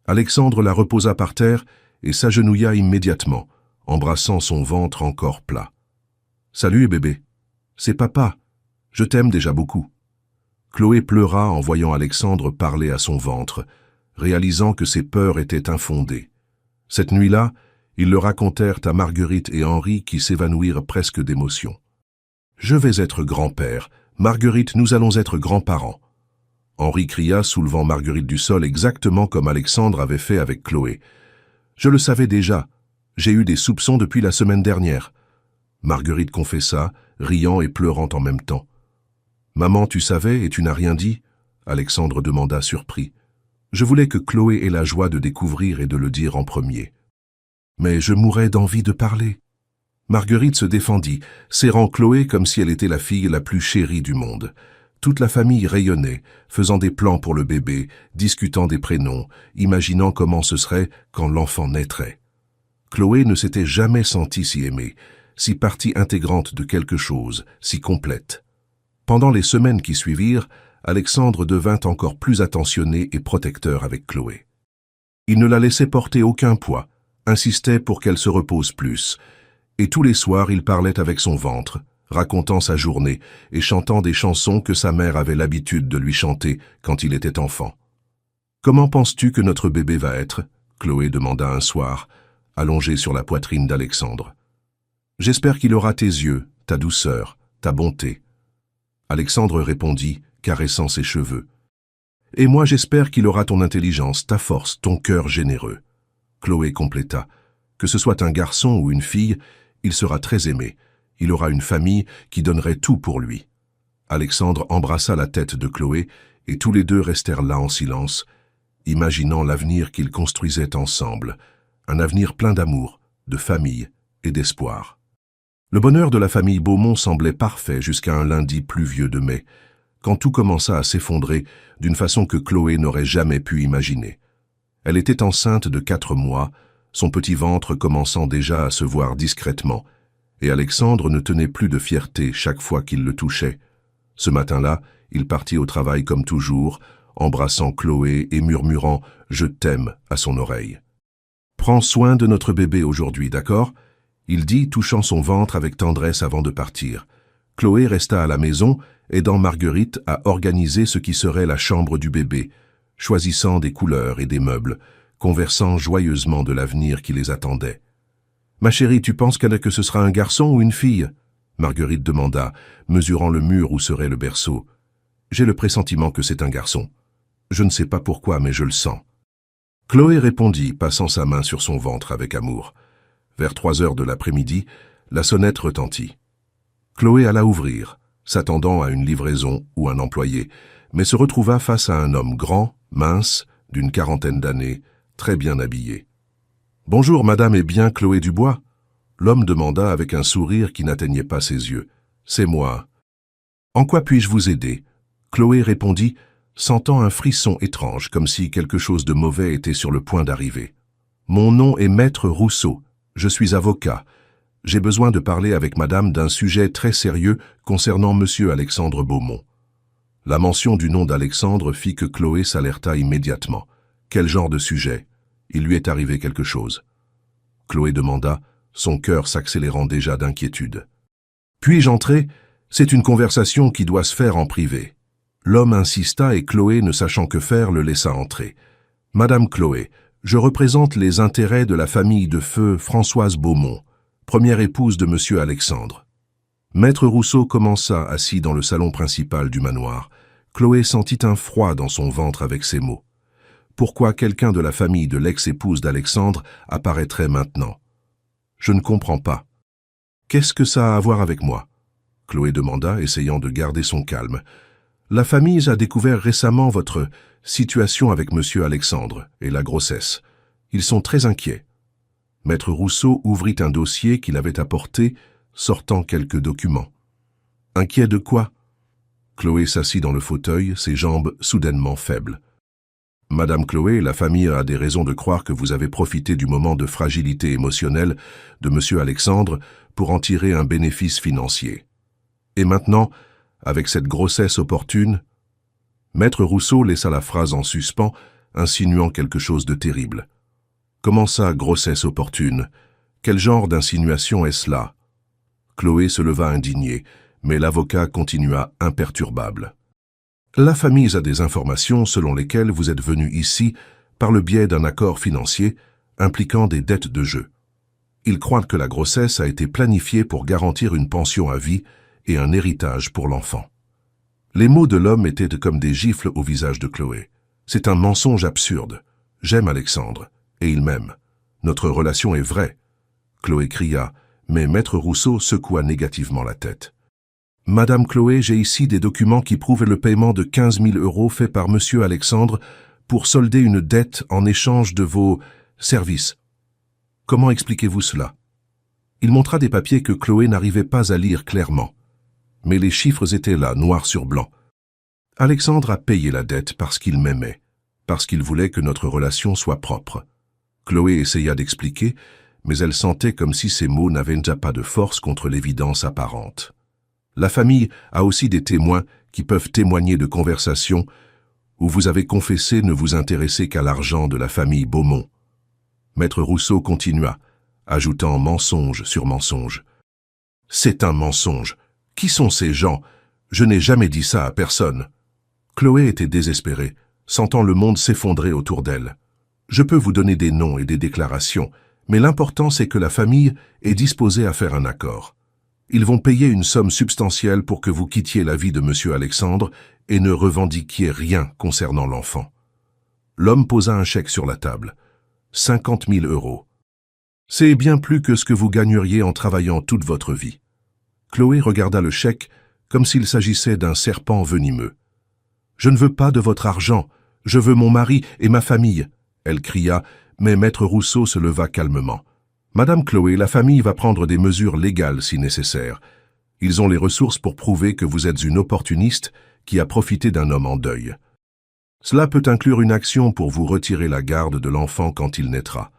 Alexandre la reposa par terre et s'agenouilla immédiatement, embrassant son ventre encore plat. « Salut bébé, c'est papa, je t'aime déjà beaucoup. » Chloé pleura en voyant Alexandre parler à son ventre, réalisant que ses peurs étaient infondées. Cette nuit-là, ils le racontèrent à Marguerite et Henri qui s'évanouirent presque d'émotion. « Je vais être grand-père. Marguerite, nous allons être grands-parents. » Henri cria, soulevant Marguerite du sol exactement comme Alexandre avait fait avec Chloé. « Je le savais déjà. J'ai eu des soupçons depuis la semaine dernière. » Marguerite confessa, riant et pleurant en même temps. « Maman, tu savais et tu n'as rien dit ?» Alexandre demanda surpris. « Je voulais que Chloé ait la joie de découvrir et de le dire en premier. » « Mais je mourais d'envie de parler. » Marguerite se défendit, serrant Chloé comme si elle était la fille la plus chérie du monde. Toute la famille rayonnait, faisant des plans pour le bébé, discutant des prénoms, imaginant comment ce serait quand l'enfant naîtrait. Chloé ne s'était jamais sentie si aimée, si partie intégrante de quelque chose, si complète. Pendant les semaines qui suivirent, Alexandre devint encore plus attentionné et protecteur avec Chloé. Il ne la laissait porter aucun poids, insistait pour qu'elle se repose plus, et tous les soirs il parlait avec son ventre, racontant sa journée et chantant des chansons que sa mère avait l'habitude de lui chanter quand il était enfant. « Comment penses-tu que notre bébé va être ?» Chloé demanda un soir, allongée sur la poitrine d'Alexandre. « J'espère qu'il aura tes yeux, ta douceur, ta bonté. » Alexandre répondit, caressant ses cheveux. « Et moi j'espère qu'il aura ton intelligence, ta force, ton cœur généreux. » Chloé compléta. « Que ce soit un garçon ou une fille, il sera très aimé. Il aura une famille qui donnerait tout pour lui. » Alexandre embrassa la tête de Chloé et tous les deux restèrent là en silence, imaginant l'avenir qu'ils construisaient ensemble, un avenir plein d'amour, de famille et d'espoir. Le bonheur de la famille Beaumont semblait parfait jusqu'à un lundi pluvieux de mai, quand tout commença à s'effondrer d'une façon que Chloé n'aurait jamais pu imaginer. Elle était enceinte de 4 mois, son petit ventre commençant déjà à se voir discrètement, et Alexandre ne tenait plus de fierté chaque fois qu'il le touchait. Ce matin-là, il partit au travail comme toujours, embrassant Chloé et murmurant « Je t'aime » à son oreille. « Prends soin de notre bébé aujourd'hui, d'accord ?» il dit, touchant son ventre avec tendresse avant de partir. Chloé resta à la maison, aidant Marguerite à organiser ce qui serait la chambre du bébé, choisissant des couleurs et des meubles, conversant joyeusement de l'avenir qui les attendait. « Ma chérie, tu penses que ce sera un garçon ou une fille ?» Marguerite demanda, mesurant le mur où serait le berceau. « J'ai le pressentiment que c'est un garçon. Je ne sais pas pourquoi, mais je le sens. » Chloé répondit, passant sa main sur son ventre avec amour. Vers 3 heures de l'après-midi, la sonnette retentit. Chloé alla ouvrir, s'attendant à une livraison ou un employé, mais se retrouva face à un homme grand, mince, d'une 40aine d'années, très bien habillé. « Bonjour, madame est bien Chloé Dubois ?» L'homme demanda avec un sourire qui n'atteignait pas ses yeux. « C'est moi. »« En quoi puis-je vous aider ?» Chloé répondit, sentant un frisson étrange, comme si quelque chose de mauvais était sur le point d'arriver. « Mon nom est Maître Rousseau. Je suis avocat. J'ai besoin de parler avec madame d'un sujet très sérieux concernant monsieur Alexandre Beaumont. » La mention du nom d'Alexandre fit que Chloé s'alerta immédiatement. Quel genre de sujet? Il lui est arrivé quelque chose. Chloé demanda, son cœur s'accélérant déjà d'inquiétude. « Puis-je entrer ?» C'est une conversation qui doit se faire en privé. L'homme insista et Chloé, ne sachant que faire, le laissa entrer. « Madame Chloé, je représente les intérêts de la famille de feu Françoise Beaumont, première épouse de Monsieur Alexandre. » Maître Rousseau commença, assis dans le salon principal du manoir. Chloé sentit un froid dans son ventre avec ces mots. Pourquoi quelqu'un de la famille de l'ex-épouse d'Alexandre apparaîtrait maintenant? Je ne comprends pas. Qu'est-ce que ça a à voir avec moi? Chloé demanda, essayant de garder son calme. La famille a découvert récemment votre situation avec Monsieur Alexandre et la grossesse. Ils sont très inquiets. Maître Rousseau ouvrit un dossier qu'il avait apporté, sortant quelques documents. Inquiet de quoi? Chloé s'assit dans le fauteuil, ses jambes soudainement faibles. Madame Chloé, la famille a des raisons de croire que vous avez profité du moment de fragilité émotionnelle de Monsieur Alexandre pour en tirer un bénéfice financier. Et maintenant, avec cette grossesse opportune, Maître Rousseau laissa la phrase en suspens, insinuant quelque chose de terrible. Comment ça, grossesse opportune? Quel genre d'insinuation est-ce là? Chloé se leva indignée, mais l'avocat continua imperturbable. La famille a des informations selon lesquelles vous êtes venu ici par le biais d'un accord financier impliquant des dettes de jeu. Ils croient que la grossesse a été planifiée pour garantir une pension à vie et un héritage pour l'enfant. Les mots de l'homme étaient comme des gifles au visage de Chloé. C'est un mensonge absurde. J'aime Alexandre, et il m'aime. Notre relation est vraie. Chloé cria, mais Maître Rousseau secoua négativement la tête. Madame Chloé, j'ai ici des documents qui prouvent le paiement de 15 000 € fait par Monsieur Alexandre pour solder une dette en échange de vos services. Comment expliquez-vous cela? Il montra des papiers que Chloé n'arrivait pas à lire clairement. Mais les chiffres étaient là, noir sur blanc. Alexandre a payé la dette parce qu'il m'aimait, parce qu'il voulait que notre relation soit propre. Chloé essaya d'expliquer, mais elle sentait comme si ces mots n'avaient déjà pas de force contre l'évidence apparente. La famille a aussi des témoins qui peuvent témoigner de conversations où vous avez confessé ne vous intéresser qu'à l'argent de la famille Beaumont. Maître Rousseau continua, ajoutant mensonge sur mensonge. C'est un mensonge. Qui sont ces gens? Je n'ai jamais dit ça à personne. Chloé était désespérée, sentant le monde s'effondrer autour d'elle. Je peux vous donner des noms et des déclarations, mais l'important c'est que la famille est disposée à faire un accord. Ils vont payer une somme substantielle pour que vous quittiez la vie de Monsieur Alexandre et ne revendiquiez rien concernant l'enfant. L'homme posa un chèque sur la table. 50 000 €. C'est bien plus que ce que vous gagneriez en travaillant toute votre vie. Chloé regarda le chèque comme s'il s'agissait d'un serpent venimeux. « Je ne veux pas de votre argent, je veux mon mari et ma famille !» Elle cria, mais Maître Rousseau se leva calmement. « Madame Chloé, la famille va prendre des mesures légales si nécessaire. Ils ont les ressources pour prouver que vous êtes une opportuniste qui a profité d'un homme en deuil. Cela peut inclure une action pour vous retirer la garde de l'enfant quand il naîtra. »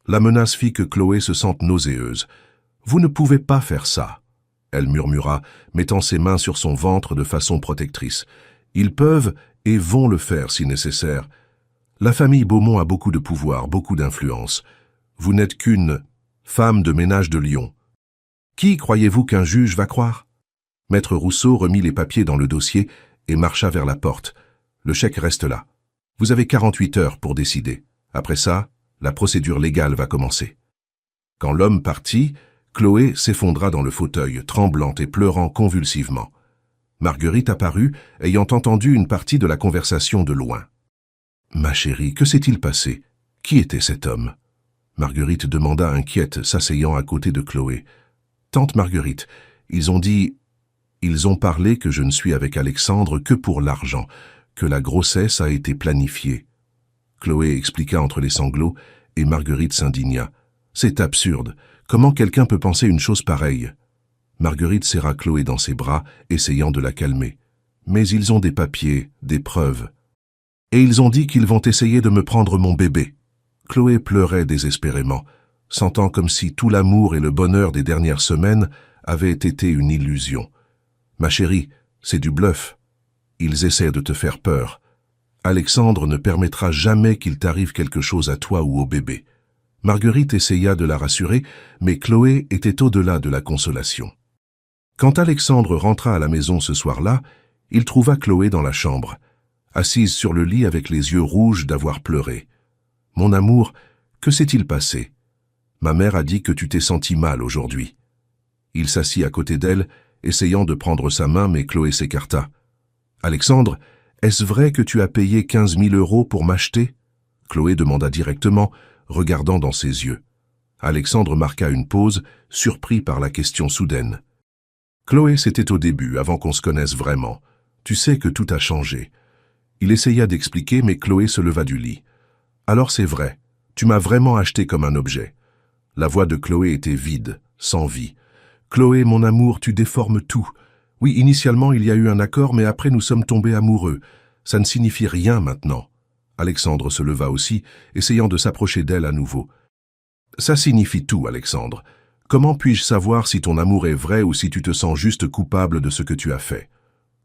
La menace fit que Chloé se sente nauséeuse. « Vous ne pouvez pas faire ça. » Elle murmura, mettant ses mains sur son ventre de façon protectrice. « Ils peuvent et vont le faire si nécessaire. La famille Beaumont a beaucoup de pouvoir, beaucoup d'influence. Vous n'êtes qu'une femme de ménage de Lyon. Qui croyez-vous qu'un juge va croire ?» Maître Rousseau remit les papiers dans le dossier et marcha vers la porte. « Le chèque reste là. Vous avez 48 heures pour décider. Après ça, la procédure légale va commencer. » Quand l'homme partit, Chloé s'effondra dans le fauteuil, tremblante et pleurant convulsivement. Marguerite apparut, ayant entendu une partie de la conversation de loin. « Ma chérie, que s'est-il passé? Qui était cet homme ?» Marguerite demanda inquiète, s'asseyant à côté de Chloé. « Tante Marguerite, ils ont parlé que je ne suis avec Alexandre que pour l'argent, que la grossesse a été planifiée. » Chloé expliqua entre les sanglots, et Marguerite s'indigna. « C'est absurde. Comment quelqu'un peut penser une chose pareille ?» Marguerite serra Chloé dans ses bras, essayant de la calmer. « Mais ils ont des papiers, des preuves. Et ils ont dit qu'ils vont essayer de me prendre mon bébé. » Chloé pleurait désespérément, sentant comme si tout l'amour et le bonheur des dernières semaines avaient été une illusion. « Ma chérie, c'est du bluff. Ils essaient de te faire peur. Alexandre ne permettra jamais qu'il t'arrive quelque chose à toi ou au bébé. » Marguerite essaya de la rassurer, mais Chloé était au-delà de la consolation. Quand Alexandre rentra à la maison ce soir-là, il trouva Chloé dans la chambre, assise sur le lit avec les yeux rouges d'avoir pleuré. « Mon amour, que s'est-il passé? Ma mère a dit que tu t'es senti mal aujourd'hui. » Il s'assit à côté d'elle, essayant de prendre sa main, mais Chloé s'écarta. « Alexandre, est-ce vrai que tu as payé 15 000 € pour m'acheter ?» Chloé demanda directement, regardant dans ses yeux. Alexandre marqua une pause, surpris par la question soudaine. « Chloé, c'était au début, avant qu'on se connaisse vraiment. Tu sais que tout a changé. » Il essaya d'expliquer, mais Chloé se leva du lit. « Alors c'est vrai, tu m'as vraiment acheté comme un objet. » La voix de Chloé était vide, sans vie. « Chloé, mon amour, tu déformes tout. Oui, initialement il y a eu un accord, mais après nous sommes tombés amoureux. Ça ne signifie rien maintenant. » Alexandre se leva aussi, essayant de s'approcher d'elle à nouveau. « Ça signifie tout, Alexandre. Comment puis-je savoir si ton amour est vrai ou si tu te sens juste coupable de ce que tu as fait ?»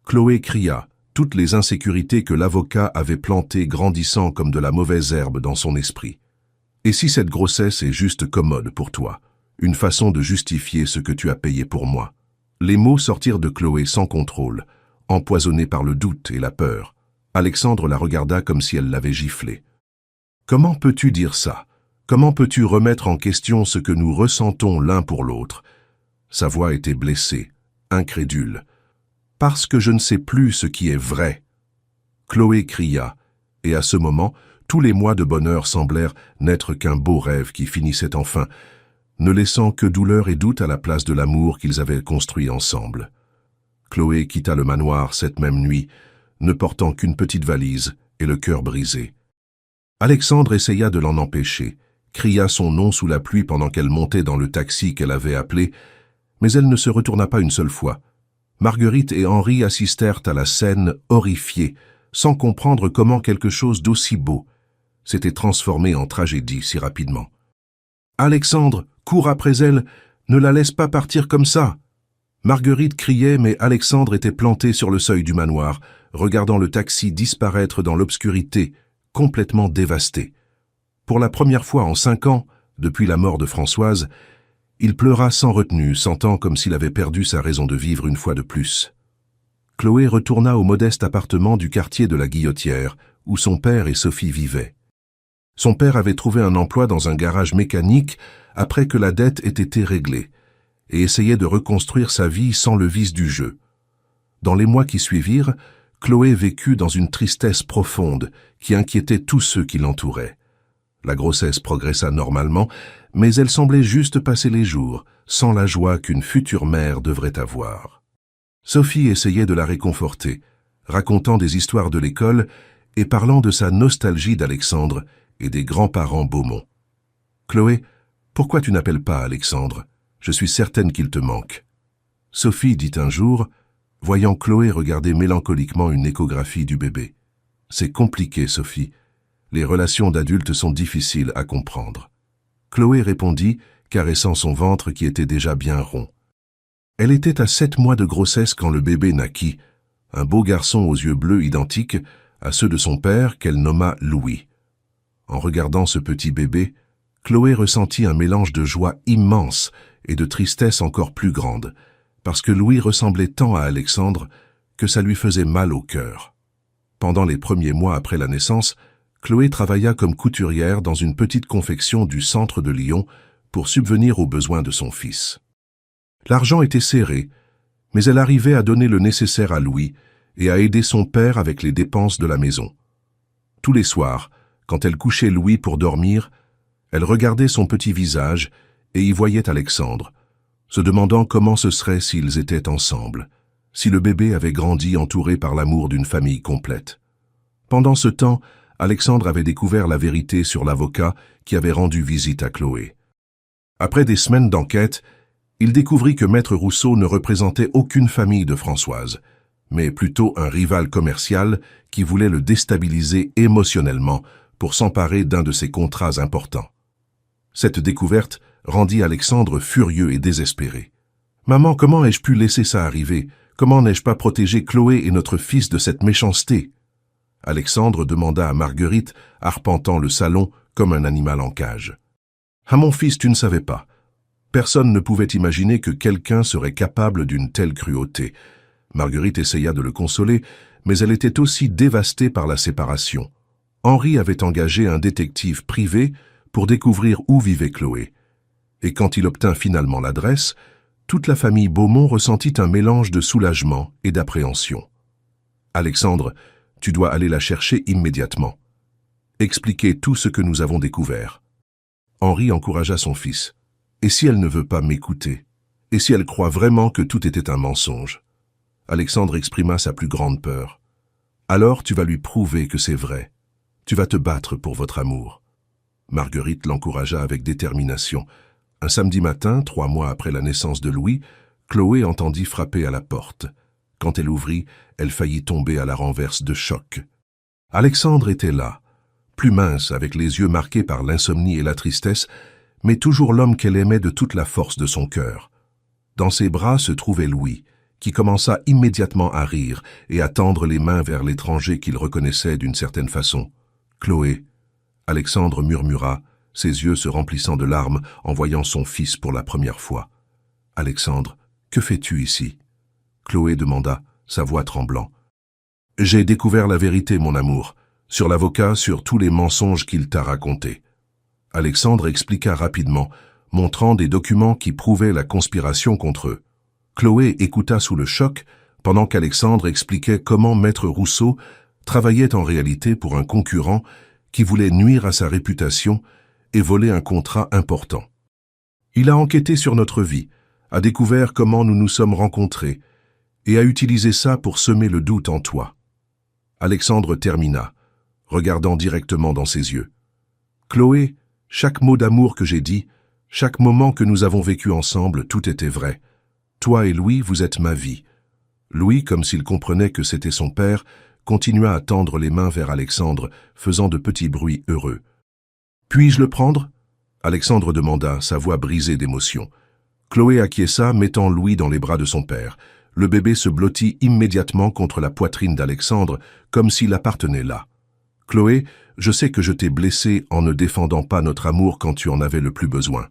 Chloé cria, toutes les insécurités que l'avocat avait plantées grandissant comme de la mauvaise herbe dans son esprit. « Et si cette grossesse est juste commode pour toi, une façon de justifier ce que tu as payé pour moi ?» Les mots sortirent de Chloé sans contrôle, empoisonnés par le doute et la peur. Alexandre la regarda comme si elle l'avait giflé. « Comment peux-tu dire ça? Comment peux-tu remettre en question ce que nous ressentons l'un pour l'autre ?» Sa voix était blessée, incrédule. « Parce que je ne sais plus ce qui est vrai. » Chloé cria, et à ce moment, tous les mois de bonheur semblèrent n'être qu'un beau rêve qui finissait enfin, ne laissant que douleur et doute à la place de l'amour qu'ils avaient construit ensemble. Chloé quitta le manoir cette même nuit, ne portant qu'une petite valise et le cœur brisé. Alexandre essaya de l'en empêcher, cria son nom sous la pluie pendant qu'elle montait dans le taxi qu'elle avait appelé, mais elle ne se retourna pas une seule fois. Marguerite et Henri assistèrent à la scène horrifiés, sans comprendre comment quelque chose d'aussi beau s'était transformé en tragédie si rapidement. « Alexandre, cours après elle, ne la laisse pas partir comme ça !» Marguerite criait, mais Alexandre était planté sur le seuil du manoir, regardant le taxi disparaître dans l'obscurité, complètement dévasté. Pour la première fois en 5 ans, depuis la mort de Françoise, il pleura sans retenue, sentant comme s'il avait perdu sa raison de vivre une fois de plus. Chloé retourna au modeste appartement du quartier de la Guillotière, où son père et Sophie vivaient. Son père avait trouvé un emploi dans un garage mécanique après que la dette ait été réglée, et essayait de reconstruire sa vie sans le vice du jeu. Dans les mois qui suivirent, Chloé vécut dans une tristesse profonde qui inquiétait tous ceux qui l'entouraient. La grossesse progressa normalement, mais elle semblait juste passer les jours, sans la joie qu'une future mère devrait avoir. Sophie essayait de la réconforter, racontant des histoires de l'école et parlant de sa nostalgie d'Alexandre et des grands-parents Beaumont. « Chloé, pourquoi tu n'appelles pas Alexandre? Je suis certaine qu'il te manque. » Sophie dit un jour, voyant Chloé regarder mélancoliquement une échographie du bébé. « C'est compliqué, Sophie. Les relations d'adultes sont difficiles à comprendre. » Chloé répondit, caressant son ventre qui était déjà bien rond. Elle était à 7 mois de grossesse quand le bébé naquit, un beau garçon aux yeux bleus identiques à ceux de son père qu'elle nomma Louis. En regardant ce petit bébé, Chloé ressentit un mélange de joie immense et de tristesse encore plus grande, parce que Louis ressemblait tant à Alexandre que ça lui faisait mal au cœur. Pendant les premiers mois après la naissance, Chloé travailla comme couturière dans une petite confection du centre de Lyon pour subvenir aux besoins de son fils. L'argent était serré, mais elle arrivait à donner le nécessaire à Louis et à aider son père avec les dépenses de la maison. Tous les soirs, quand elle couchait Louis pour dormir, elle regardait son petit visage et y voyait Alexandre, se demandant comment ce serait s'ils étaient ensemble, si le bébé avait grandi entouré par l'amour d'une famille complète. Pendant ce temps, Alexandre avait découvert la vérité sur l'avocat qui avait rendu visite à Chloé. Après des semaines d'enquête, il découvrit que Maître Rousseau ne représentait aucune famille de Françoise, mais plutôt un rival commercial qui voulait le déstabiliser émotionnellement pour s'emparer d'un de ses contrats importants. Cette découverte rendit Alexandre furieux et désespéré. « Maman, comment ai-je pu laisser ça arriver? Comment n'ai-je pas protégé Chloé et notre fils de cette méchanceté ?» Alexandre demanda à Marguerite, arpentant le salon comme un animal en cage. « Ah mon fils, tu ne savais pas. Personne ne pouvait imaginer que quelqu'un serait capable d'une telle cruauté. Marguerite essaya de le consoler, mais elle était aussi dévastée par la séparation. Henri avait engagé un détective privé pour découvrir où vivait Chloé. Et quand il obtint finalement l'adresse, toute la famille Beaumont ressentit un mélange de soulagement et d'appréhension. « Alexandre, tu dois aller la chercher immédiatement. Expliquez tout ce que nous avons découvert. » Henri encouragea son fils. « Et si elle ne veut pas m'écouter? Et si elle croit vraiment que tout était un mensonge ?» Alexandre exprima sa plus grande peur. « Alors tu vas lui prouver que c'est vrai. Tu vas te battre pour votre amour. » Marguerite l'encouragea avec détermination. Un samedi matin, 3 mois après la naissance de Louis, Chloé entendit frapper à la porte. Quand elle ouvrit, elle faillit tomber à la renverse de choc. Alexandre était là, plus mince, avec les yeux marqués par l'insomnie et la tristesse, mais toujours l'homme qu'elle aimait de toute la force de son cœur. Dans ses bras se trouvait Louis, qui commença immédiatement à rire et à tendre les mains vers l'étranger qu'il reconnaissait d'une certaine façon. « Chloé !» Alexandre murmura, ses yeux se remplissant de larmes en voyant son fils pour la première fois. « Alexandre, que fais-tu ici ?» Chloé demanda, sa voix tremblant. « J'ai découvert la vérité, mon amour, sur l'avocat, sur tous les mensonges qu'il t'a racontés. » Alexandre expliqua rapidement, montrant des documents qui prouvaient la conspiration contre eux. Chloé écouta sous le choc, pendant qu'Alexandre expliquait comment Maître Rousseau travaillait en réalité pour un concurrent qui voulait nuire à sa réputation et voler un contrat important. Il a enquêté sur notre vie, a découvert comment nous nous sommes rencontrés, et a utilisé ça pour semer le doute en toi. Alexandre termina, regardant directement dans ses yeux. Chloé, chaque mot d'amour que j'ai dit, chaque moment que nous avons vécu ensemble, tout était vrai. Toi et Louis, vous êtes ma vie. Louis, comme s'il comprenait que c'était son père, continua à tendre les mains vers Alexandre, faisant de petits bruits heureux. « Puis-je le prendre ?» Alexandre demanda, sa voix brisée d'émotion. Chloé acquiesça, mettant Louis dans les bras de son père. Le bébé se blottit immédiatement contre la poitrine d'Alexandre, comme s'il appartenait là. « Chloé, je sais que je t'ai blessée en ne défendant pas notre amour quand tu en avais le plus besoin.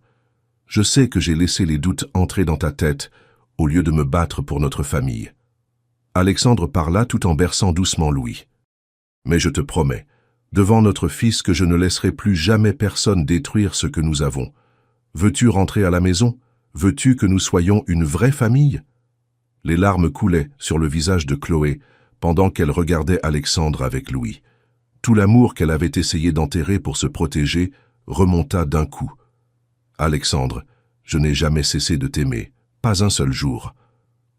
Je sais que j'ai laissé les doutes entrer dans ta tête, au lieu de me battre pour notre famille. » Alexandre parla tout en berçant doucement Louis. « Mais je te promets, devant notre fils, que je ne laisserai plus jamais personne détruire ce que nous avons. Veux-tu rentrer à la maison? Veux-tu que nous soyons une vraie famille ?» Les larmes coulaient sur le visage de Chloé pendant qu'elle regardait Alexandre avec Louis. Tout l'amour qu'elle avait essayé d'enterrer pour se protéger remonta d'un coup. « Alexandre, je n'ai jamais cessé de t'aimer, pas un seul jour. »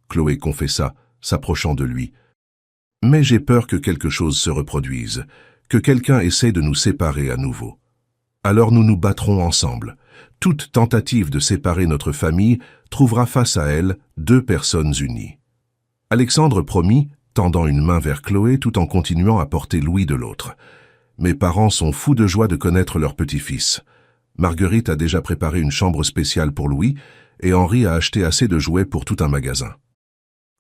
Chloé confessa, s'approchant de lui. « Mais j'ai peur que quelque chose se reproduise, que quelqu'un essaie de nous séparer à nouveau. Alors nous nous battrons ensemble. Toute tentative de séparer notre famille trouvera face à elle 2 personnes unies. » Alexandre promit, tendant une main vers Chloé tout en continuant à porter Louis de l'autre. Mes parents sont fous de joie de connaître leur petit-fils. Marguerite a déjà préparé une chambre spéciale pour Louis et Henri a acheté assez de jouets pour tout un magasin.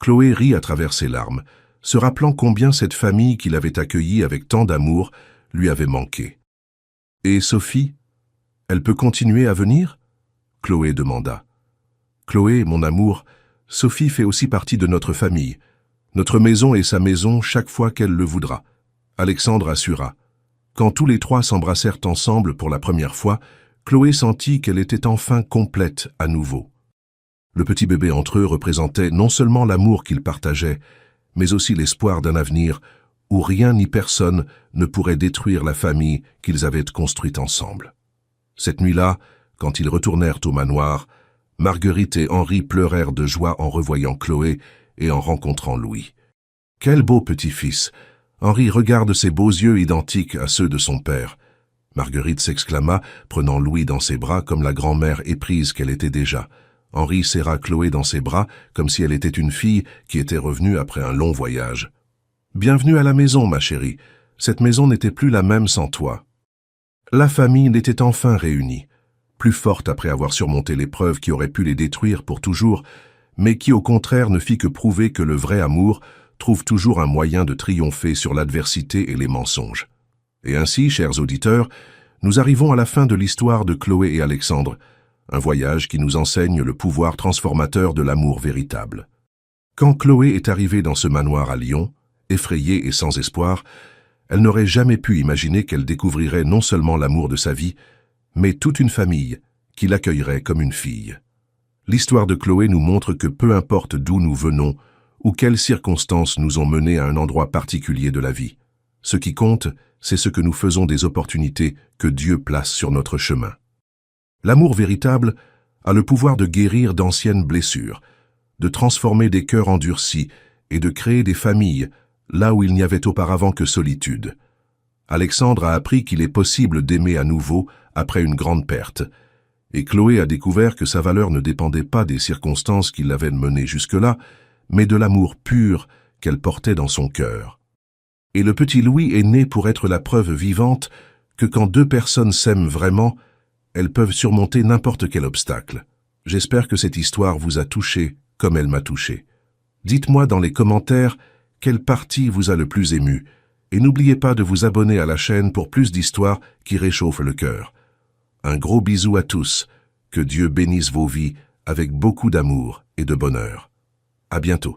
Chloé rit à travers ses larmes, se rappelant combien cette famille qu'il avait accueillie avec tant d'amour lui avait manqué. « Et Sophie, elle peut continuer à venir ?» Chloé demanda. « Chloé, mon amour, Sophie fait aussi partie de notre famille. Notre maison est sa maison chaque fois qu'elle le voudra. » Alexandre assura. Quand tous les 3 s'embrassèrent ensemble pour la première fois, Chloé sentit qu'elle était enfin complète à nouveau. Le petit bébé entre eux représentait non seulement l'amour qu'ils partageaient, mais aussi l'espoir d'un avenir où rien ni personne ne pourrait détruire la famille qu'ils avaient construite ensemble. Cette nuit-là, quand ils retournèrent au manoir, Marguerite et Henri pleurèrent de joie en revoyant Chloé et en rencontrant Louis. « Quel beau petit-fils! Henri regarde ses beaux yeux identiques à ceux de son père. » Marguerite s'exclama, prenant Louis dans ses bras comme la grand-mère éprise qu'elle était déjà. Henri serra Chloé dans ses bras comme si elle était une fille qui était revenue après un long voyage. « Bienvenue à la maison, ma chérie. Cette maison n'était plus la même sans toi. » La famille était enfin réunie, plus forte après avoir surmonté l'épreuve qui aurait pu les détruire pour toujours, mais qui au contraire ne fit que prouver que le vrai amour trouve toujours un moyen de triompher sur l'adversité et les mensonges. Et ainsi, chers auditeurs, nous arrivons à la fin de l'histoire de Chloé et Alexandre. un voyage qui nous enseigne le pouvoir transformateur de l'amour véritable. Quand Chloé est arrivée dans ce manoir à Lyon, effrayée et sans espoir, elle n'aurait jamais pu imaginer qu'elle découvrirait non seulement l'amour de sa vie, mais toute une famille qui l'accueillerait comme une fille. L'histoire de Chloé nous montre que peu importe d'où nous venons ou quelles circonstances nous ont menés à un endroit particulier de la vie, ce qui compte, c'est ce que nous faisons des opportunités que Dieu place sur notre chemin. L'amour véritable a le pouvoir de guérir d'anciennes blessures, de transformer des cœurs endurcis et de créer des familles là où il n'y avait auparavant que solitude. Alexandre a appris qu'il est possible d'aimer à nouveau après une grande perte, et Chloé a découvert que sa valeur ne dépendait pas des circonstances qui l'avaient menée jusque-là, mais de l'amour pur qu'elle portait dans son cœur. Et le petit Louis est né pour être la preuve vivante que quand deux personnes s'aiment vraiment, elles peuvent surmonter n'importe quel obstacle. J'espère que cette histoire vous a touché comme elle m'a touché. Dites-moi dans les commentaires quelle partie vous a le plus ému, et n'oubliez pas de vous abonner à la chaîne pour plus d'histoires qui réchauffent le cœur. Un gros bisou à tous, que Dieu bénisse vos vies avec beaucoup d'amour et de bonheur. À bientôt.